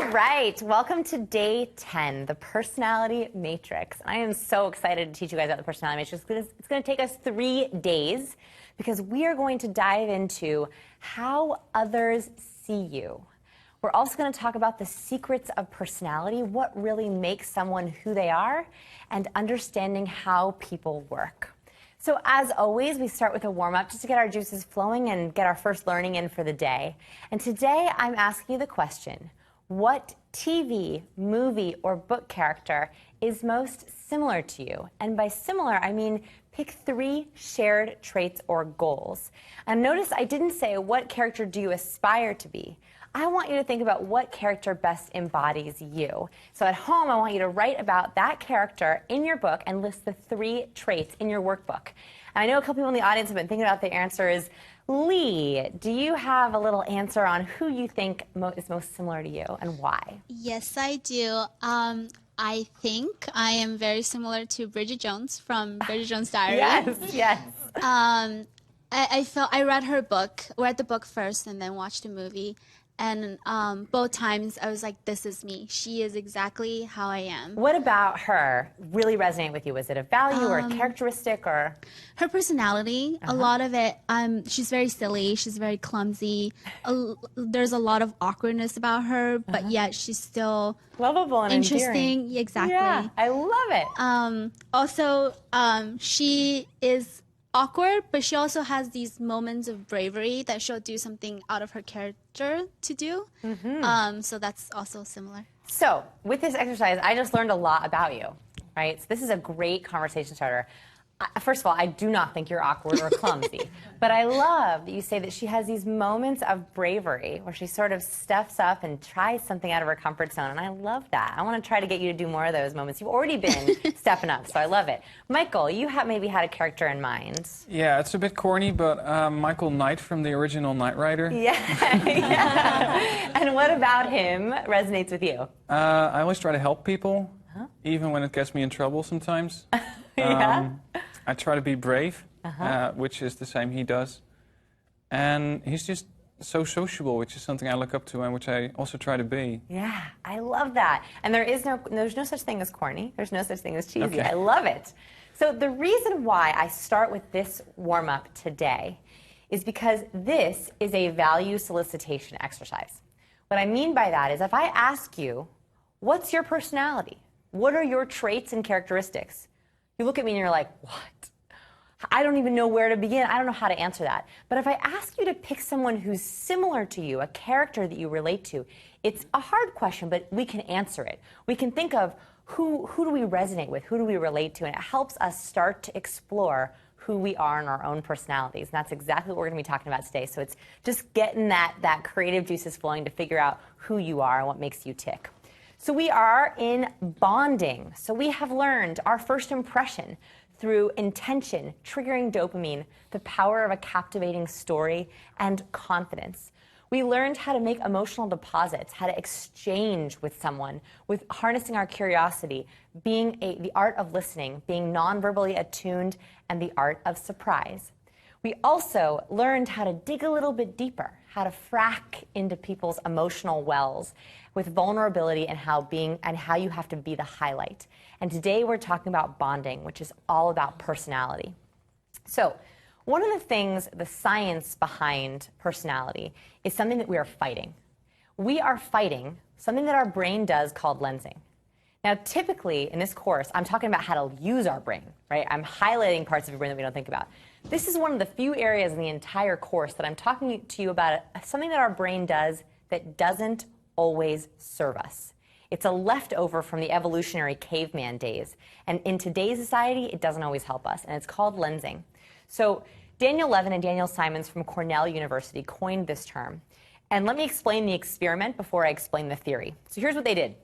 All right, welcome to day 10, the personality matrix. I am so excited to teach you guys about the personality matrix because it's going to take us 3 days because we are going to dive into how others see you. We're also going to talk about the secrets of personality, what really makes someone who they are, and understanding how people work. So as always, we start with a warm-up just to get our juices flowing and get our first learning in for the day. And today I'm asking you the question, what TV, movie, or book character is most similar to you? And by similar, I mean pick 3 shared traits or goals. And notice I didn't say what character do you aspire to be. I want you to think about what character best embodies you. So at home, I want you to write about that character in your book and list the 3 traits in your workbook. And I know a couple people in the audience have been thinking about the answers. Lee, do you have a little answer on who you think is most similar to you and why? Yes, I do. I think I am very similar to Bridget Jones from Bridget Jones' Diary. Yes, yes. I read her book, read the book first and then watched the movie. And both times I was like, this is me. She is exactly how I am. What about her really resonated with you? Was it a value or a characteristic or? Her personality, a lot of it, she's very silly, she's very clumsy. There's a lot of awkwardness about her, but yet she's still lovable and interesting. Endearing. Exactly. Yeah, I love it. Also, she is awkward, but she also has these moments of bravery that she'll do something out of her character to do. So that's also similar. So with this exercise, I just learned a lot about you, right? So this is a great conversation starter. First of all, I do not think you're awkward or clumsy, but I love that you say that she has these moments of bravery where she sort of steps up and tries something out of her comfort zone, and I love that. I want to try to get you to do more of those moments. You've already been stepping up, so I love it. Michael, you have maybe had a character in mind. Yeah, it's a bit corny, but Michael Knight from the original Knight Rider. Yeah, yeah. And what about him resonates with you? I always try to help people, even when it gets me in trouble sometimes. Yeah. I try to be brave, which is the same he does. And he's just so sociable, which is something I look up to and which I also try to be. Yeah, I love that. And there's no such thing as corny. There's no such thing as cheesy. Okay. I love it. So the reason why I start with this warm-up today is because this is a value solicitation exercise. What I mean by that is if I ask you, what's your personality? What are your traits and characteristics? You look at me and you're like, what? I don't even know where to begin. I don't know how to answer that. But if I ask you to pick someone who's similar to you, a character that you relate to, it's a hard question, but we can answer it. We can think of who do we resonate with, who do we relate to, and it helps us start to explore who we are in our own personalities. And that's exactly what we're going to be talking about today. So it's just getting that creative juices flowing to figure out who you are and what makes you tick. So we are in bonding. So we have learned our first impression through intention, triggering dopamine, the power of a captivating story, and confidence. We learned how to make emotional deposits, how to exchange with someone, with harnessing our curiosity, the art of listening, being non-verbally attuned, and the art of surprise. We also learned how to dig a little bit deeper, how to frack into people's emotional wells with vulnerability and how you have to be the highlight. And today we're talking about bonding, which is all about personality. So one of the things, the science behind personality, is something that we are fighting. We are fighting something that our brain does called lensing. Now, typically in this course, I'm talking about how to use our brain, right? I'm highlighting parts of your brain that we don't think about. This is one of the few areas in the entire course that I'm talking to you about something that our brain does that doesn't always serve us. It's a leftover from the evolutionary caveman days. And in today's society, it doesn't always help us. And it's called lensing. So Daniel Levin and Daniel Simons from Cornell University coined this term. And let me explain the experiment before I explain the theory. So here's what they did.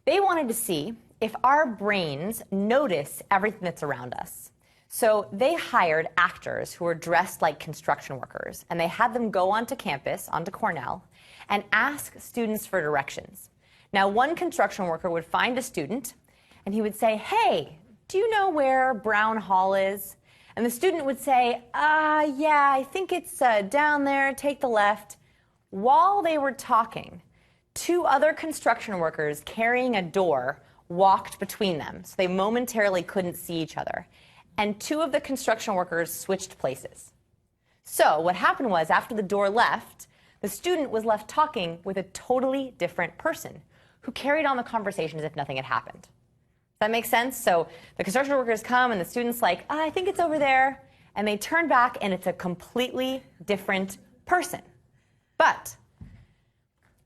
They wanted to see if our brains notice everything that's around us. So they hired actors who were dressed like construction workers, and they had them go onto campus, onto Cornell, and ask students for directions. Now, one construction worker would find a student, and he would say, hey, do you know where Brown Hall is? And the student would say, yeah, I think it's down there, take the left. While they were talking, 2 other construction workers carrying a door walked between them, so they momentarily couldn't see each other. And 2 of the construction workers switched places. So what happened was, after the door left, the student was left talking with a totally different person who carried on the conversation as if nothing had happened. Does that make sense? So the construction workers come and the student's like, I think it's over there. And they turn back and it's a completely different person. But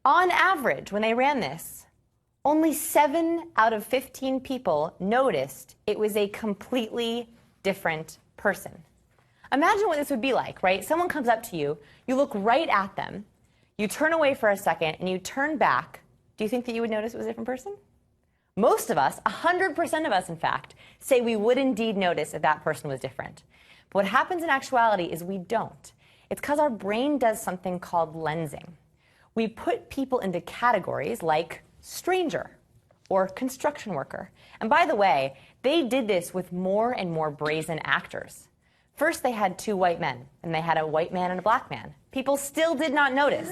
on average, when they ran this, only 7 out of 15 people noticed it was a completely different person. Imagine what this would be like, right? Someone comes up to you, you look right at them, you turn away for a second, and you turn back. Do you think that you would notice it was a different person? Most of us, 100% of us, in fact, say we would indeed notice if that person was different. But what happens in actuality is we don't. It's because our brain does something called lensing. We put people into categories like stranger or construction worker. And by the way, they did this with more and more brazen actors. First, they had 2 white men, and they had a white man and a black man. People still did not notice.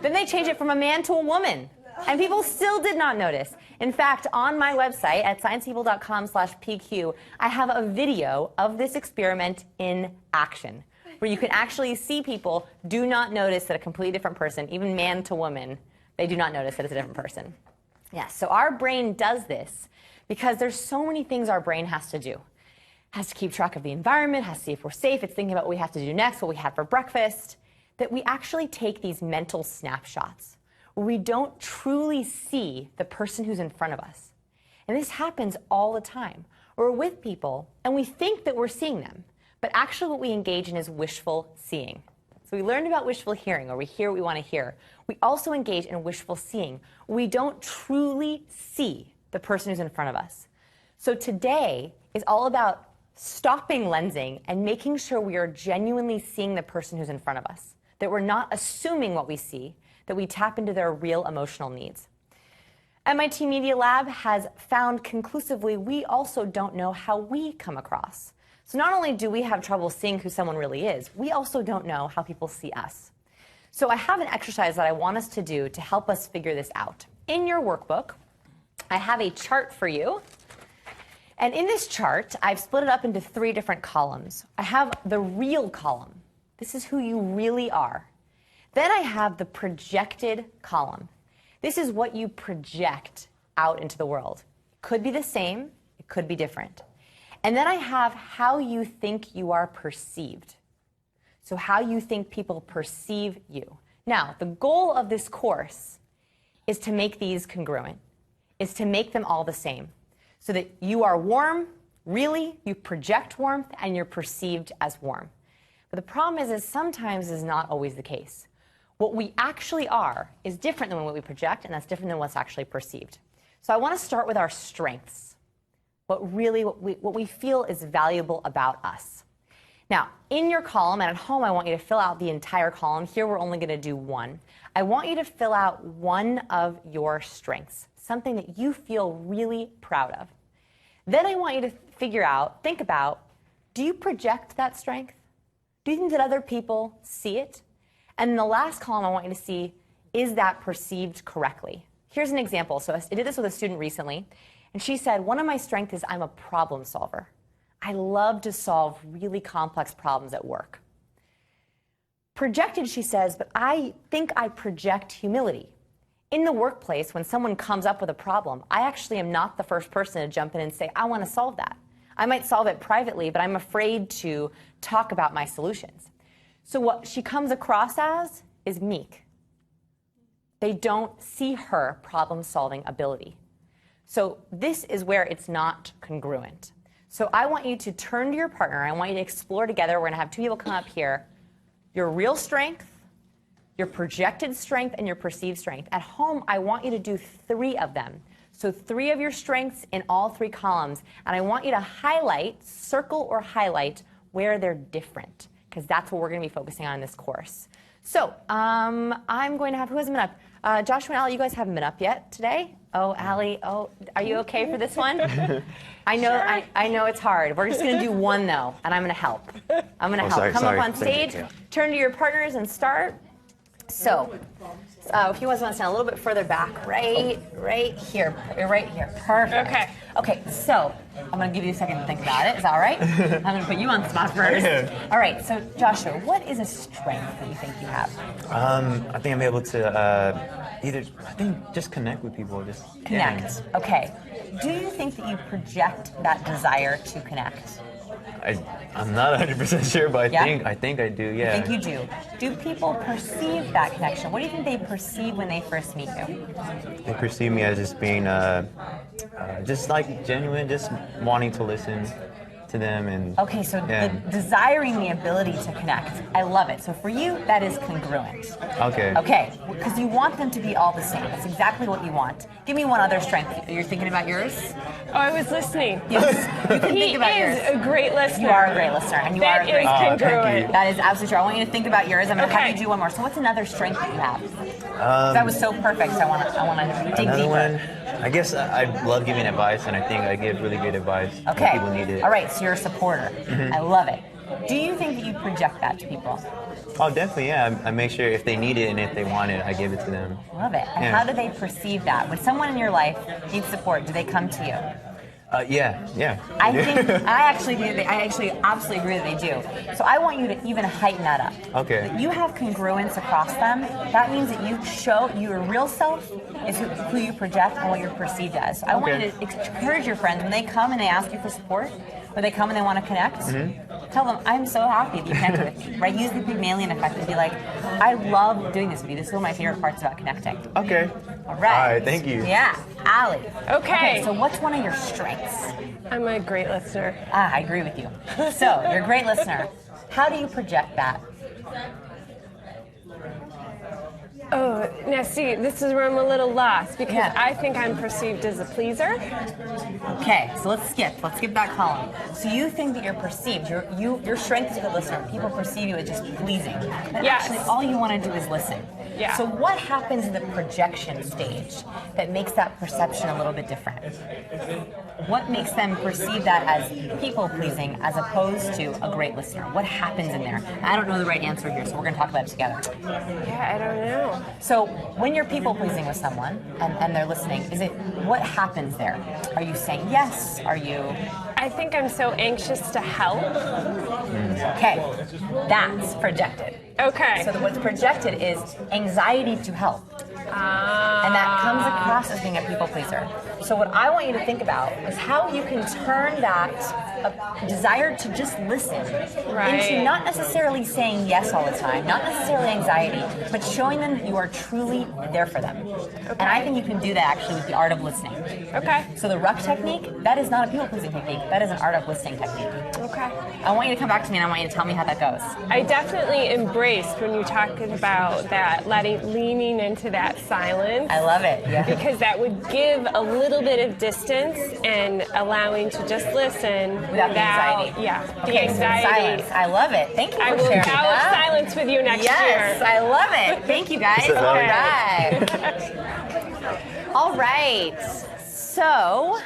Then they changed it from a man to a woman, and people still did not notice. In fact, on my website at sciencepeople.com/PQ, I have a video of this experiment in action, where you can actually see people do not notice that a completely different person, even man to woman, they do not notice that it's a different person. Yes, so our brain does this because there's so many things our brain has to do. It has to keep track of the environment, has to see if we're safe, it's thinking about what we have to do next, what we had for breakfast, that we actually take these mental snapshots where we don't truly see the person who's in front of us. And this happens all the time. We're with people and we think that we're seeing them, but actually what we engage in is wishful seeing. So we learned about wishful hearing, or we hear what we want to hear. We also engage in wishful seeing. We don't truly see the person who's in front of us. So today is all about stopping lensing and making sure we are genuinely seeing the person who's in front of us, that we're not assuming what we see, that we tap into their real emotional needs. MIT Media Lab has found conclusively we also don't know how we come across. So not only do we have trouble seeing who someone really is, we also don't know how people see us. So I have an exercise that I want us to do to help us figure this out. In your workbook, I have a chart for you. And in this chart, I've split it up into 3 different columns. I have the real column. This is who you really are. Then I have the projected column. This is what you project out into the world. It could be the same, it could be different. And then I have how you think you are perceived. So how you think people perceive you. Now, the goal of this course is to make these congruent, is to make them all the same. So that you are warm, really, you project warmth, and you're perceived as warm. But the problem is sometimes is not always the case. What we actually are is different than what we project, and that's different than what's actually perceived. So I want to start with our strengths. What we feel is valuable about us. Now, in your column, and at home, I want you to fill out the entire column. Here, we're only going to do 1. I want you to fill out 1 of your strengths, something that you feel really proud of. Then I want you to think about, do you project that strength? Do you think that other people see it? And in the last column, I want you to see, is that perceived correctly? Here's an example. So I did this with a student recently. And she said, one of my strengths is I'm a problem solver. I love to solve really complex problems at work. Projected, she says, but I think I project humility. In the workplace, when someone comes up with a problem, I actually am not the first person to jump in and say, I want to solve that. I might solve it privately, but I'm afraid to talk about my solutions. So what she comes across as is meek. They don't see her problem-solving ability. So this is where it's not congruent. So I want you to turn to your partner. I want you to explore together. We're going to have 2 people come up here. Your real strength, your projected strength, and your perceived strength. At home, I want you to do 3 of them. So 3 of your strengths in all 3 columns. And I want you to highlight, circle or highlight where they're different, because that's what we're going to be focusing on in this course. So I'm going to have, who hasn't been up? Joshua and Allie, you guys haven't been up yet today? Oh, Allie, are you okay for this one? I know, sure. I know it's hard. We're just going to do 1, though, and I'm going to help. I'm going to help. Come up on stage, turn to your partners and start. So, if you guys want to stand a little bit further back, right here, perfect. Okay. Okay, so I'm going to give you a second to think about it. Is that all right? I'm going to put you on the spot first. Yeah. All right, so Joshua, what is a strength that you think you have? I think I'm able to just connect with people. Just Connect. Okay. Do you think that you project that desire to connect? I'm not 100% sure, but Yeah? I think I do. Yeah. I think you do. Do people perceive that connection? What do you think they perceive when they first meet you? They perceive me as just being just like genuine, just wanting to listen to them and. Okay, so Yeah. the desiring the ability to connect. I love it. So for you, that is congruent. Okay. Okay, because you want them to be all the same. That's exactly what you want. Give me one other strength. You're thinking about yours? Oh, I was listening. Yes. You can He think about is yours. a great listener. You are a great listener, and you are a That is great. thank congruent. you. That is absolutely true. I want you to think about yours. I'm going to have Okay. you do one more. So what's another strength that you have? That was so perfect. So I want to dig Another deeper. one. I guess I love giving advice, and I think I give really good advice when Okay. people need it. All right. So you're a supporter. I love it. Do you think that you project that to people? Oh, definitely. Yeah. I make sure if they need it and if they want it, I give it to them. Love it. And Yeah. how do they perceive that? When someone in your life needs support, do they come to you? Yeah. I think I actually absolutely agree that they do. So I want you to even heighten that up. Okay. That you have congruence across them. That means that you show your real self is who you project and what you're perceived as. So I want you Okay. to encourage your friends when they come and they ask you for support, or they come and they want to connect. Tell them, I'm so happy that you connected with me. Right? Use the Pygmalion effect and be like, I love doing this with you. This is one of my favorite parts about connecting. Okay. All right. All right. Thank you. Yeah, Allie. Okay. So what's one of your strengths? I'm a great listener. I agree with you. So, you're a great listener. How do you project that? Oh, now see, this is where I'm a little lost because Yeah. I think I'm perceived as a pleaser. Okay, so let's skip that column. So you think that you're perceived, your strength is a good listener. People perceive you as just pleasing. But Yes. actually all you want to do is listen. Yeah. So what happens in the projection stage that makes that perception a little bit different? What makes them perceive that as people pleasing as opposed to a great listener? What happens in there? I don't know the right answer here, so we're going to talk about it together. Yeah, I don't know. So when you're people pleasing with someone and they're listening, what happens there? Are you saying yes? Are you I think I'm so anxious to help. okay? That's projected. Okay. So what's projected is anxiety to help. And that comes across as being a people pleaser. So what I want you to think about is how you can turn that desire to just listen Right. into not necessarily saying yes all the time, not necessarily anxiety, but showing them that you are truly there for them. And I think you can do that actually with the art of listening. Okay. So the ruck technique, that is not a people pleasing technique, that is an art of listening technique. Okay. I want you to come back to me and I want you to tell me how that goes. I definitely embraced when you talked about that, leaning into that silence. I love it. Yeah. Because that would give a little bit of distance and allowing to just listen Without the anxiety. Yeah, the Okay, so anxiety. silence. I love it. Thank you I for will sharing vow of that. silence with you next Yes, year. I love it. Thank you, guys. All Okay. right. All right. So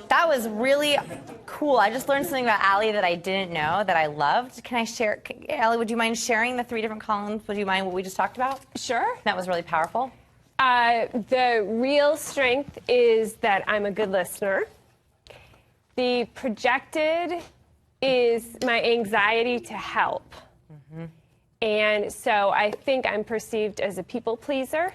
that was really cool. I just learned something about Allie that I didn't know that I loved. Can I share? Allie, would you mind sharing the 3 different columns? Would you mind what we just talked about? Sure. That was really powerful. The real strength is that I'm a good listener. The projected is my anxiety to help. And so I think I'm perceived as a people pleaser.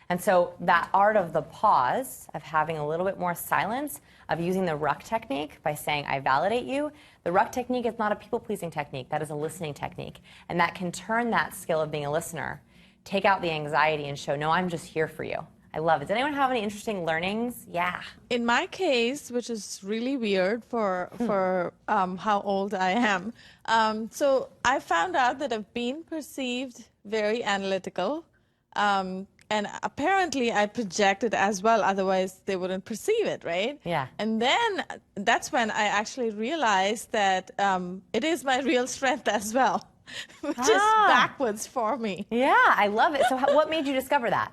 And so that art of the pause, of having a little bit more silence, of using the ruck technique by saying, I validate you. The ruck technique is not a people-pleasing technique. That is a listening technique. And that can turn that skill of being a listener, take out the anxiety and show, no, I'm just here for you. I love it. Does anyone have any interesting learnings? Yeah. In my case, which is really weird for how old I am, so I found out that I've been perceived very analytical, and apparently I project it as well. Otherwise, they wouldn't perceive it, right? Yeah. And then that's when I actually realized that it is my real strength as well, which is backwards for me. Yeah, I love it. So what made you discover that?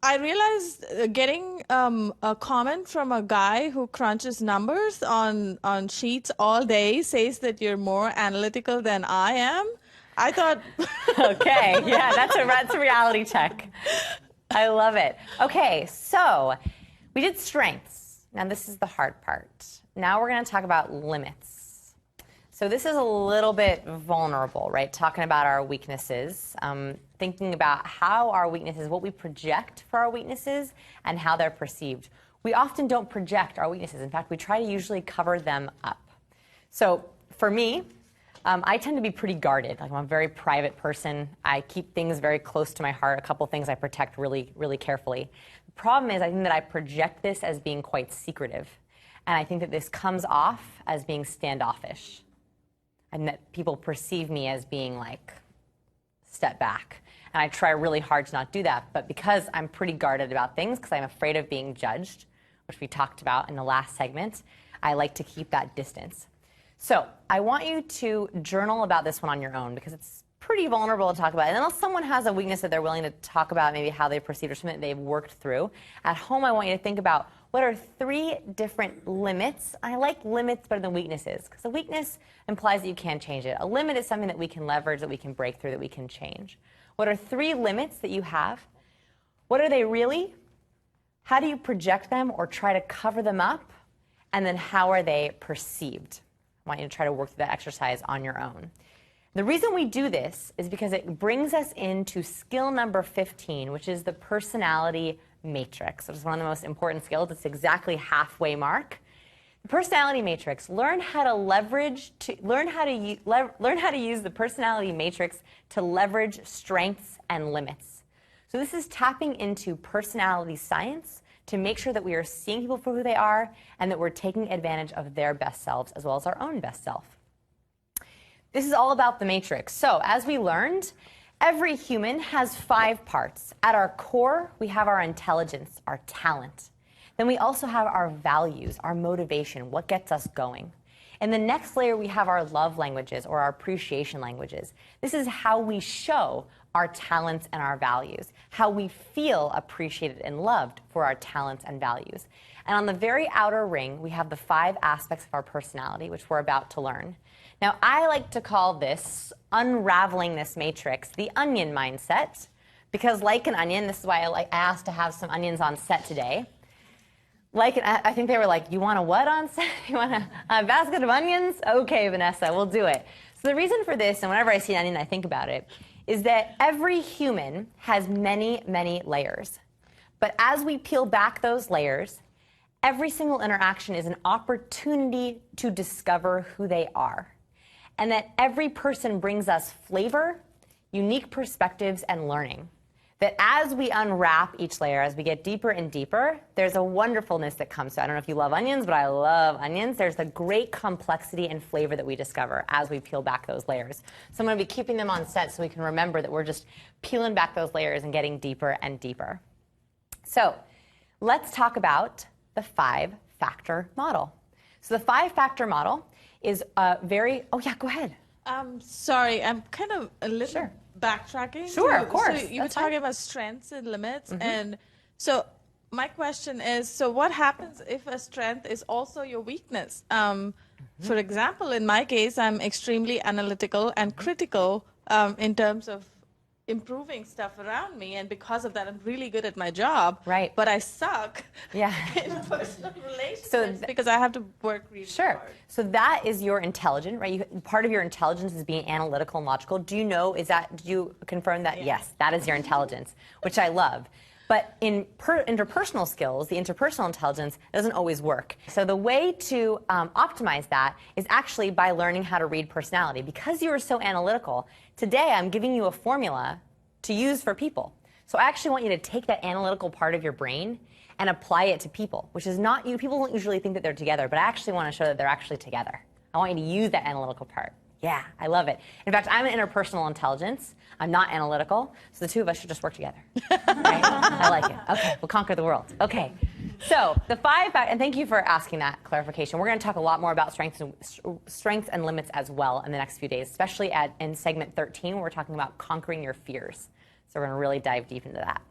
I realized getting a comment from a guy who crunches numbers on sheets all day says that you're more analytical than I am. I thought. Okay, yeah, that's a reality check. I love it. Okay, so we did strengths. Now this is the hard part. Now we're going to talk about limits. So this is a little bit vulnerable, right? Talking about our weaknesses, thinking about how our weaknesses, what we project for our weaknesses, and how they're perceived. We often don't project our weaknesses. In fact, we try to usually cover them up. So for me, I tend to be pretty guarded. Like, I'm a very private person. I keep things very close to my heart. A couple things I protect really, really carefully. The problem is I think that I project this as being quite secretive. And I think that this comes off as being standoffish. And that people perceive me as being like, step back. And I try really hard to not do that. But because I'm pretty guarded about things, because I'm afraid of being judged, which we talked about in the last segment, I like to keep that distance. So I want you to journal about this one on your own, because it's pretty vulnerable to talk about. And unless someone has a weakness that they're willing to talk about, maybe how they perceive or something that they've worked through, at home I want you to think about what are 3 different limits. I like limits better than weaknesses, because a weakness implies that you can't change it. A limit is something that we can leverage, that we can break through, that we can change. What are 3 limits that you have? What are they really? How do you project them or try to cover them up? And then how are they perceived? I want you to try to work through that exercise on your own. The reason we do this is because it brings us into skill number 15, which is the personality matrix. So it's one of the most important skills. It's exactly halfway mark. The personality matrix. Learn how to use the personality matrix to leverage strengths and limits. So this is tapping into personality science to make sure that we are seeing people for who they are and that we're taking advantage of their best selves as well as our own best self. This is all about the matrix. So as we learned, every human has 5 parts. At our core, we have our intelligence, our talent. Then we also have our values, our motivation, what gets us going. In the next layer, we have our love languages or our appreciation languages. This is how we show our talents and our values, how we feel appreciated and loved for our talents and values. And on the very outer ring, we have the 5 aspects of our personality, which we're about to learn. Now, I like to call this, unraveling this matrix, the onion mindset, because like an onion, this is why I asked to have some onions on set today. I think they were like, you want a what on set? You want a basket of onions? Okay, Vanessa, we'll do it. So the reason for this, and whenever I see an onion, I think about it, is that every human has many, many layers. But as we peel back those layers, every single interaction is an opportunity to discover who they are. And that every person brings us flavor, unique perspectives, and learning. That as we unwrap each layer, as we get deeper and deeper, there's a wonderfulness that comes to it. I don't know if you love onions, but I love onions. There's a great complexity and flavor that we discover as we peel back those layers. So I'm going to be keeping them on set so we can remember that we're just peeling back those layers and getting deeper and deeper. So let's talk about the 5-factor model. So the 5-factor model is very, oh yeah, go ahead. Sorry, I'm kind of a little backtracking. Sure, of course. So you were talking about strengths and limits. And so my question is, so what happens if a strength is also your weakness? For example, in my case, I'm extremely analytical and critical in terms of improving stuff around me, and because of that, I'm really good at my job. Right. But I suck Yeah. in personal relationships because I have to work really hard. So that is your intelligence, right? Part of your intelligence is being analytical and logical. Do you know, did you confirm that? Yes, that is your intelligence, which I love. But in interpersonal skills, the interpersonal intelligence doesn't always work. So the way to optimize that is actually by learning how to read personality. Because you are so analytical, today I'm giving you a formula to use for people. So I actually want you to take that analytical part of your brain and apply it to people, which is not you. People don't usually think that they're together, but I actually want to show that they're actually together. I want you to use that analytical part. Yeah, I love it. In fact, I'm an interpersonal intelligence. I'm not analytical, so the two of us should just work together. Right? I like it. Okay, we'll conquer the world. Okay, so the 5 factors, and thank you for asking that clarification. We're going to talk a lot more about strengths and limits as well in the next few days, especially in segment 13, where we're talking about conquering your fears. So we're going to really dive deep into that.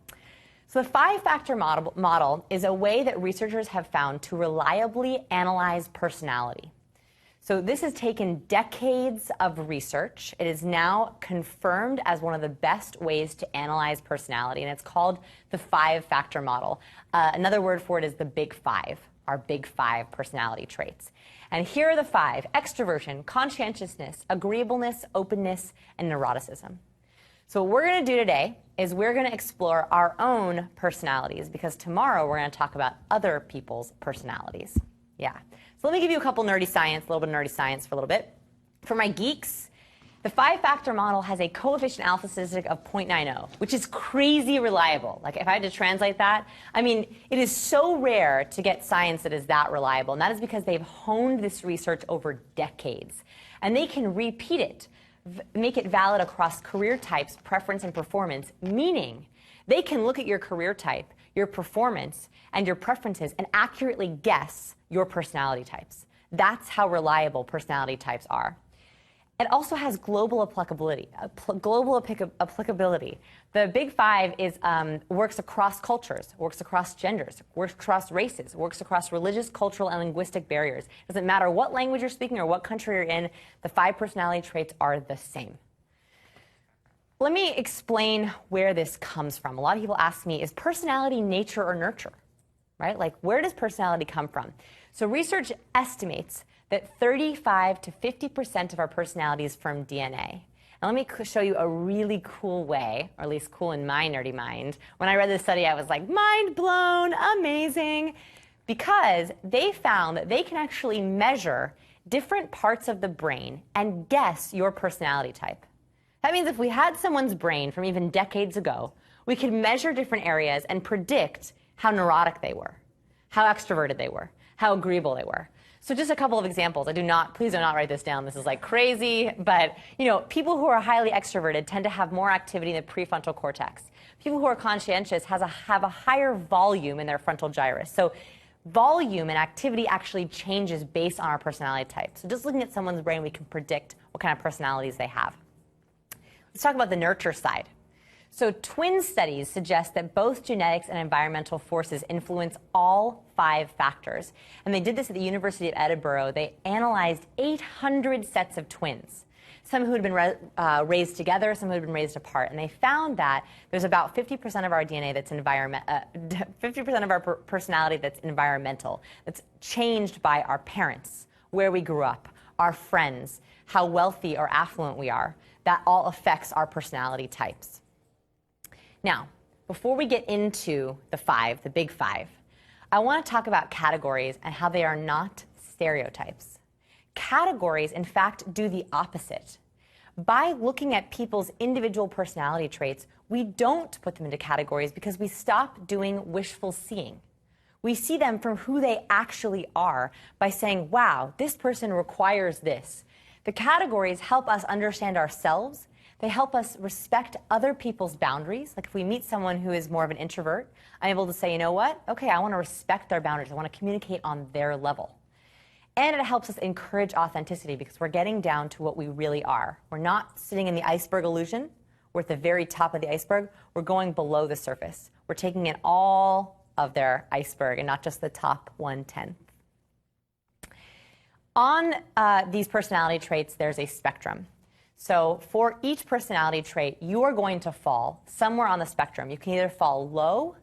So the 5-factor model is a way that researchers have found to reliably analyze personality. So this has taken decades of research. It is now confirmed as one of the best ways to analyze personality, and it's called the 5-factor model. Another word for it is the Big Five, our Big Five personality traits. And here are the 5: extroversion, conscientiousness, agreeableness, openness, and neuroticism. So what we're going to do today is we're going to explore our own personalities, because tomorrow we're going to talk about other people's personalities. Yeah. So let me give you a couple nerdy science, a little bit of nerdy science for a little bit. For my geeks, the 5-factor model has a coefficient alpha statistic of 0.90, which is crazy reliable. Like, if I had to translate that, I mean, it is so rare to get science that is that reliable, and that is because they've honed this research over decades. And they can repeat it, make it valid across career types, preference, and performance, meaning they can look at your career type, your performance, and your preferences and accurately guess your personality types. That's how reliable personality types are. It also has global applicability. The Big Five works across cultures, works across genders, works across races, works across religious, cultural, and linguistic barriers. It doesn't matter what language you're speaking or what country you're in, the 5 personality traits are the same. Let me explain where this comes from. A lot of people ask me, is personality nature or nurture? Right? Like, where does personality come from? So research estimates that 35 to 50% of our personality is from DNA. And let me show you a really cool way, or at least cool in my nerdy mind. When I read this study, I was like, mind blown, amazing. Because they found that they can actually measure different parts of the brain and guess your personality type. That means if we had someone's brain from even decades ago, we could measure different areas and predict how neurotic they were, how extroverted they were, how agreeable they were. So just a couple of examples. Please do not write this down. This is like crazy, but people who are highly extroverted tend to have more activity in the prefrontal cortex. People who are conscientious have a higher volume in their frontal gyrus. So volume and activity actually changes based on our personality type. So just looking at someone's brain, we can predict what kind of personalities they have. Let's talk about the nurture side. So twin studies suggest that both genetics and environmental forces influence all 5 factors. And they did this at the University of Edinburgh. They analyzed 800 sets of twins, some who had been raised together, some who had been raised apart. And they found that there's about 50% of our DNA that's 50% of our personality that's environmental, that's changed by our parents, where we grew up, our friends, how wealthy or affluent we are. That all affects our personality types. Now, before we get into the Big Five, I want to talk about categories and how they are not stereotypes. Categories, in fact, do the opposite. By looking at people's individual personality traits, we don't put them into categories because we stop doing wishful seeing. We see them from who they actually are by saying, wow, this person requires this. The categories help us understand ourselves. They help us respect other people's boundaries. Like, if we meet someone who is more of an introvert, I'm able to say, you know what? Okay, I want to respect their boundaries. I want to communicate on their level. And it helps us encourage authenticity because we're getting down to what we really are. We're not sitting in the iceberg illusion. We're at the very top of the iceberg. We're going below the surface. We're taking in all of their iceberg and not just the top 1/10. On these personality traits, there's a spectrum. So for each personality trait, you are going to fall somewhere on the spectrum. You can either fall low,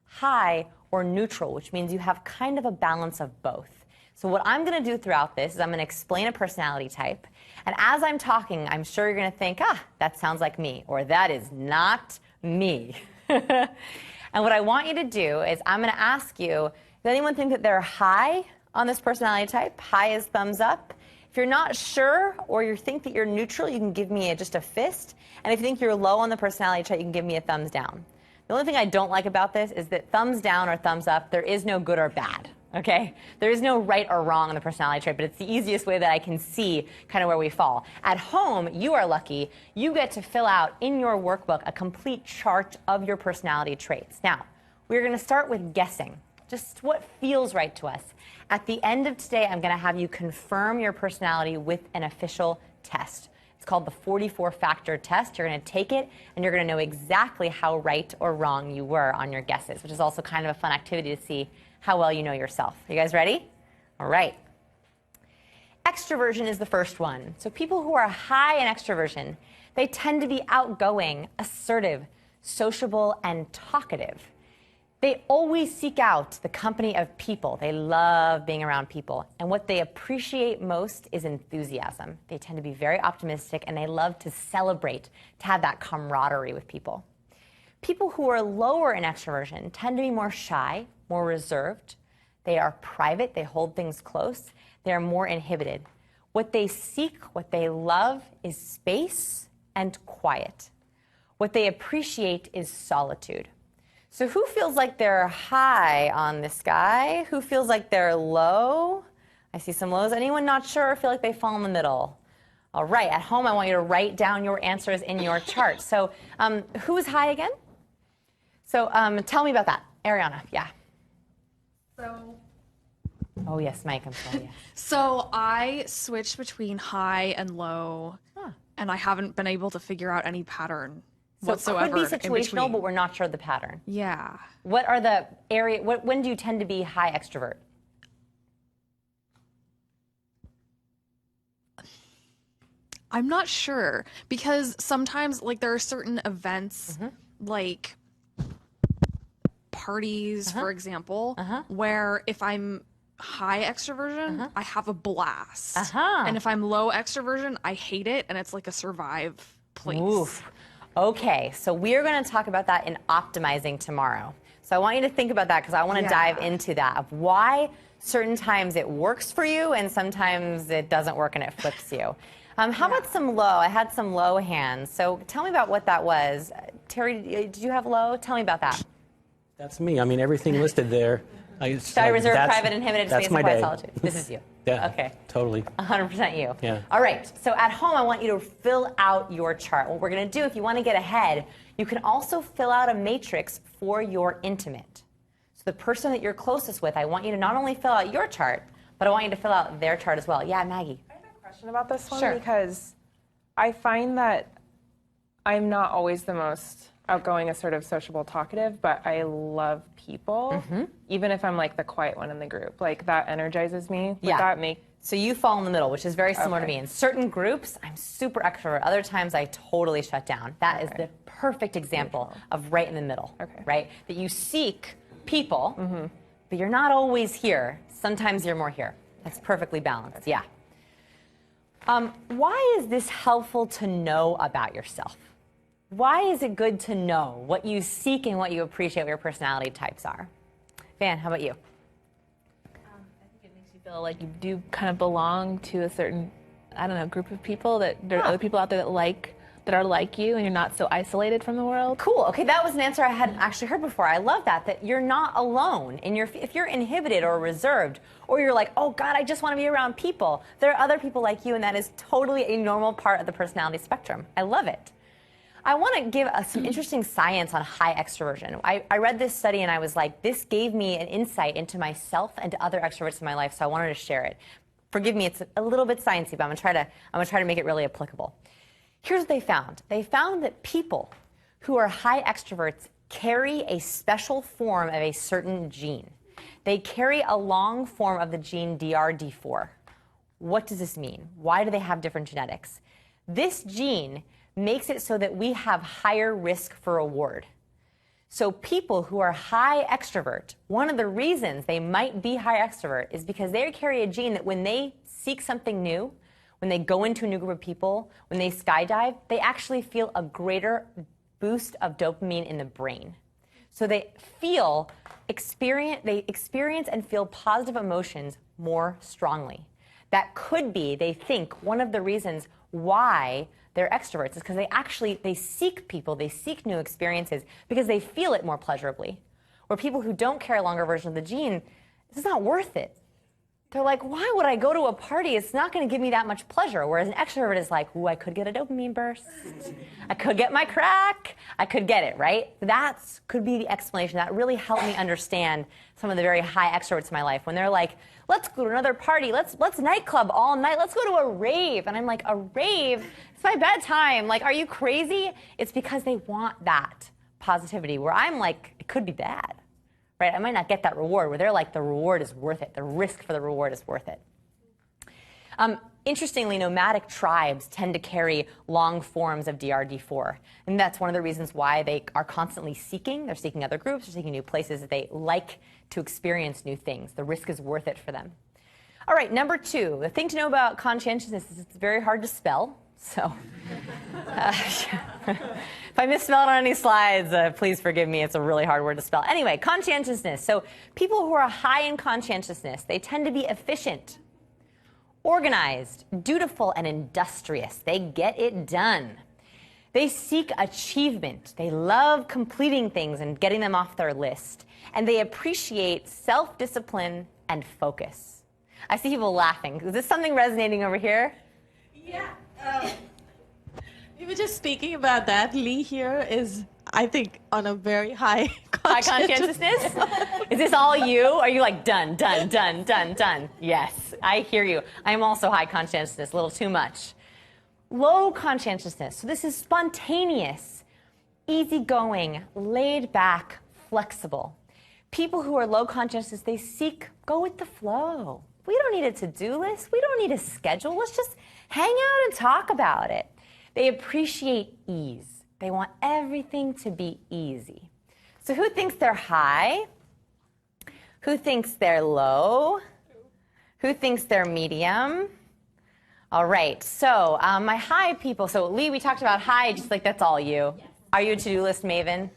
high, or neutral, which means you have kind of a balance of both. So what I'm going to do throughout this is I'm going to explain a personality type. And as I'm talking, I'm sure you're going to think, that sounds like me, or that is not me. And what I want you to do is I'm going to ask you, does anyone think that they're high on this personality type? High is thumbs up. If you're not sure or you think that you're neutral, you can give me just a fist. And if you think you're low on the personality trait, you can give me a thumbs down. The only thing I don't like about this is that thumbs down or thumbs up, there is no good or bad, okay? There is no right or wrong on the personality trait, but it's the easiest way that I can see kind of where we fall. At home, you are lucky. You get to fill out in your workbook a complete chart of your personality traits. Now, we're going to start with guessing. Just what feels right to us. At the end of today, I'm going to have you confirm your personality with an official test. It's called the 44-factor test. You're going to take it, and you're going to know exactly how right or wrong you were on your guesses, which is also kind of a fun activity to see how well you know yourself. Are you guys ready? All right. Extroversion is the first one. So people who are high in extroversion, they tend to be outgoing, assertive, sociable, and talkative. They always seek out the company of people. They love being around people. And what they appreciate most is enthusiasm. They tend to be very optimistic, and they love to celebrate, to have that camaraderie with people. People who are lower in extroversion tend to be more shy, more reserved. They are private. They hold things close. They are more inhibited. What they seek, what they love is space and quiet. What they appreciate is solitude. So who feels like they're high on this guy? Who feels like they're low? I see some lows. Anyone not sure or feel like they fall in the middle? All right, at home, I want you to write down your answers in your chart. So who's high again? So tell me about that. Ariana, yeah. So, Oh, yes, Mike, I'm sorry. Yeah. so I switched between high and low, and I haven't been able to figure out any pattern whatsoever. So it could be in situational, between. but we're not sure of the pattern. Yeah. What are the when do you tend to be high extrovert? I'm not sure because sometimes, like, there are certain events, like parties, for example, where if I'm high extroversion, I have a blast. And if I'm low extroversion, I hate it, and it's like a survive place. Oof. Okay, so we are going to talk about that in optimizing tomorrow. So I want you to think about that because I want to dive into that of why certain times it works for you and sometimes it doesn't work and it flips you. How about some low? I had some low hands. So tell me about what that was. Terry, did you have low? Tell me about that. That's me. I mean, everything listed there. Shy, reserved, private, inhibited, that's space, my and quiet day. solitude. This is you. Yeah. Okay. Totally. 100% you. Yeah. All right. So at home, I want you to fill out your chart. What we're going to do, if you want to get ahead, you can also fill out a matrix for your intimate. So the person that you're closest with, I want you to not only fill out your chart, but I want you to fill out their chart as well. Yeah, Maggie. I have a question about this one Sure. because I find that I'm not always the most outgoing, assertive, sociable, talkative, but I love people, even if I'm like the quiet one in the group. Like that energizes me. Would Yeah. that make So you fall in the middle, which is very similar to Okay. me. In certain groups, I'm super extrovert. Other times, I totally shut down. That is the perfect example of right in the middle, right? That you seek people, but you're not always here. Sometimes you're more here. That's perfectly balanced, yeah. Why is this helpful to know about yourself? Why is it good to know what you seek and what you appreciate, what your personality types are? Van, how about you? It makes you feel like you do kind of belong to a certain, I don't know, group of people, that there are other people out there that are like you, and you're not so isolated from the world. Cool. Okay, that was an answer I hadn't actually heard before. I love that you're not alone. If you're inhibited or reserved, or you're like, oh God, I just want to be around people, there are other people like you, and that is totally a normal part of the personality spectrum. I love it. I want to give some interesting science on high extroversion. I read this study and I was like, this gave me an insight into myself and to other extroverts in my life, so I wanted to share it. Forgive me, it's a little bit sciencey, but I'm gonna try to make it really applicable. Here's what they found. They found that people who are high extroverts carry a special form of a certain gene. They carry a long form of the gene DRD4. What does this mean? Why do they have different genetics? This gene makes it so that we have higher risk for reward. So people who are high extrovert, one of the reasons they might be high extrovert is because they carry a gene that when they seek something new, when they go into a new group of people, when they skydive, they actually feel a greater boost of dopamine in the brain. So they experience and feel positive emotions more strongly. That could be, they think, one of the reasons why they're extroverts is because they seek people, they seek new experiences because they feel it more pleasurably. Where people who don't carry a longer version of the gene, it's not worth it. They're like, why would I go to a party? It's not going to give me that much pleasure. Whereas an extrovert is like, ooh, I could get a dopamine burst. I could get my crack. I could get it, right? That could be the explanation. That really helped me understand some of the very high extroverts in my life. When they're like, let's go to another party. Let's nightclub all night. Let's go to a rave. And I'm like, a rave? It's my bedtime. Like, are you crazy? It's because they want that positivity. Where I'm like, it could be bad. Right? I might not get that reward, where they're like, the reward is worth it. The risk for the reward is worth it. Interestingly, nomadic tribes tend to carry long forms of DRD4. And that's one of the reasons why they are constantly seeking. They're seeking other groups, they're seeking new places that they like to experience new things. The risk is worth it for them. All right, number 2. The thing to know about conscientiousness is it's very hard to spell. So if I misspell it on any slides, please forgive me. It's a really hard word to spell. Anyway, conscientiousness. So people who are high in conscientiousness, they tend to be efficient, organized, dutiful, and industrious. They get it done. They seek achievement. They love completing things and getting them off their list. And they appreciate self-discipline and focus. I see people laughing. Is this something resonating over here? Yeah. We were just speaking about that. Lee here is, I think, on a very high conscientiousness. Is this all you? Are you like done, done, done, done, done? Yes, I hear you. I am also high conscientiousness, a little too much. Low conscientiousness. So this is spontaneous, easygoing, laid back, flexible. People who are low conscientiousness, they seek go with the flow. We don't need a to-do list. We don't need a schedule. Let's just hang out and talk about it. They appreciate ease. They want everything to be easy. So who thinks they're high? Who thinks they're low? Who thinks they're medium? All right, so my high people. So Lee, we talked about high, just like that's all you. Yes. Are you a to-do list maven?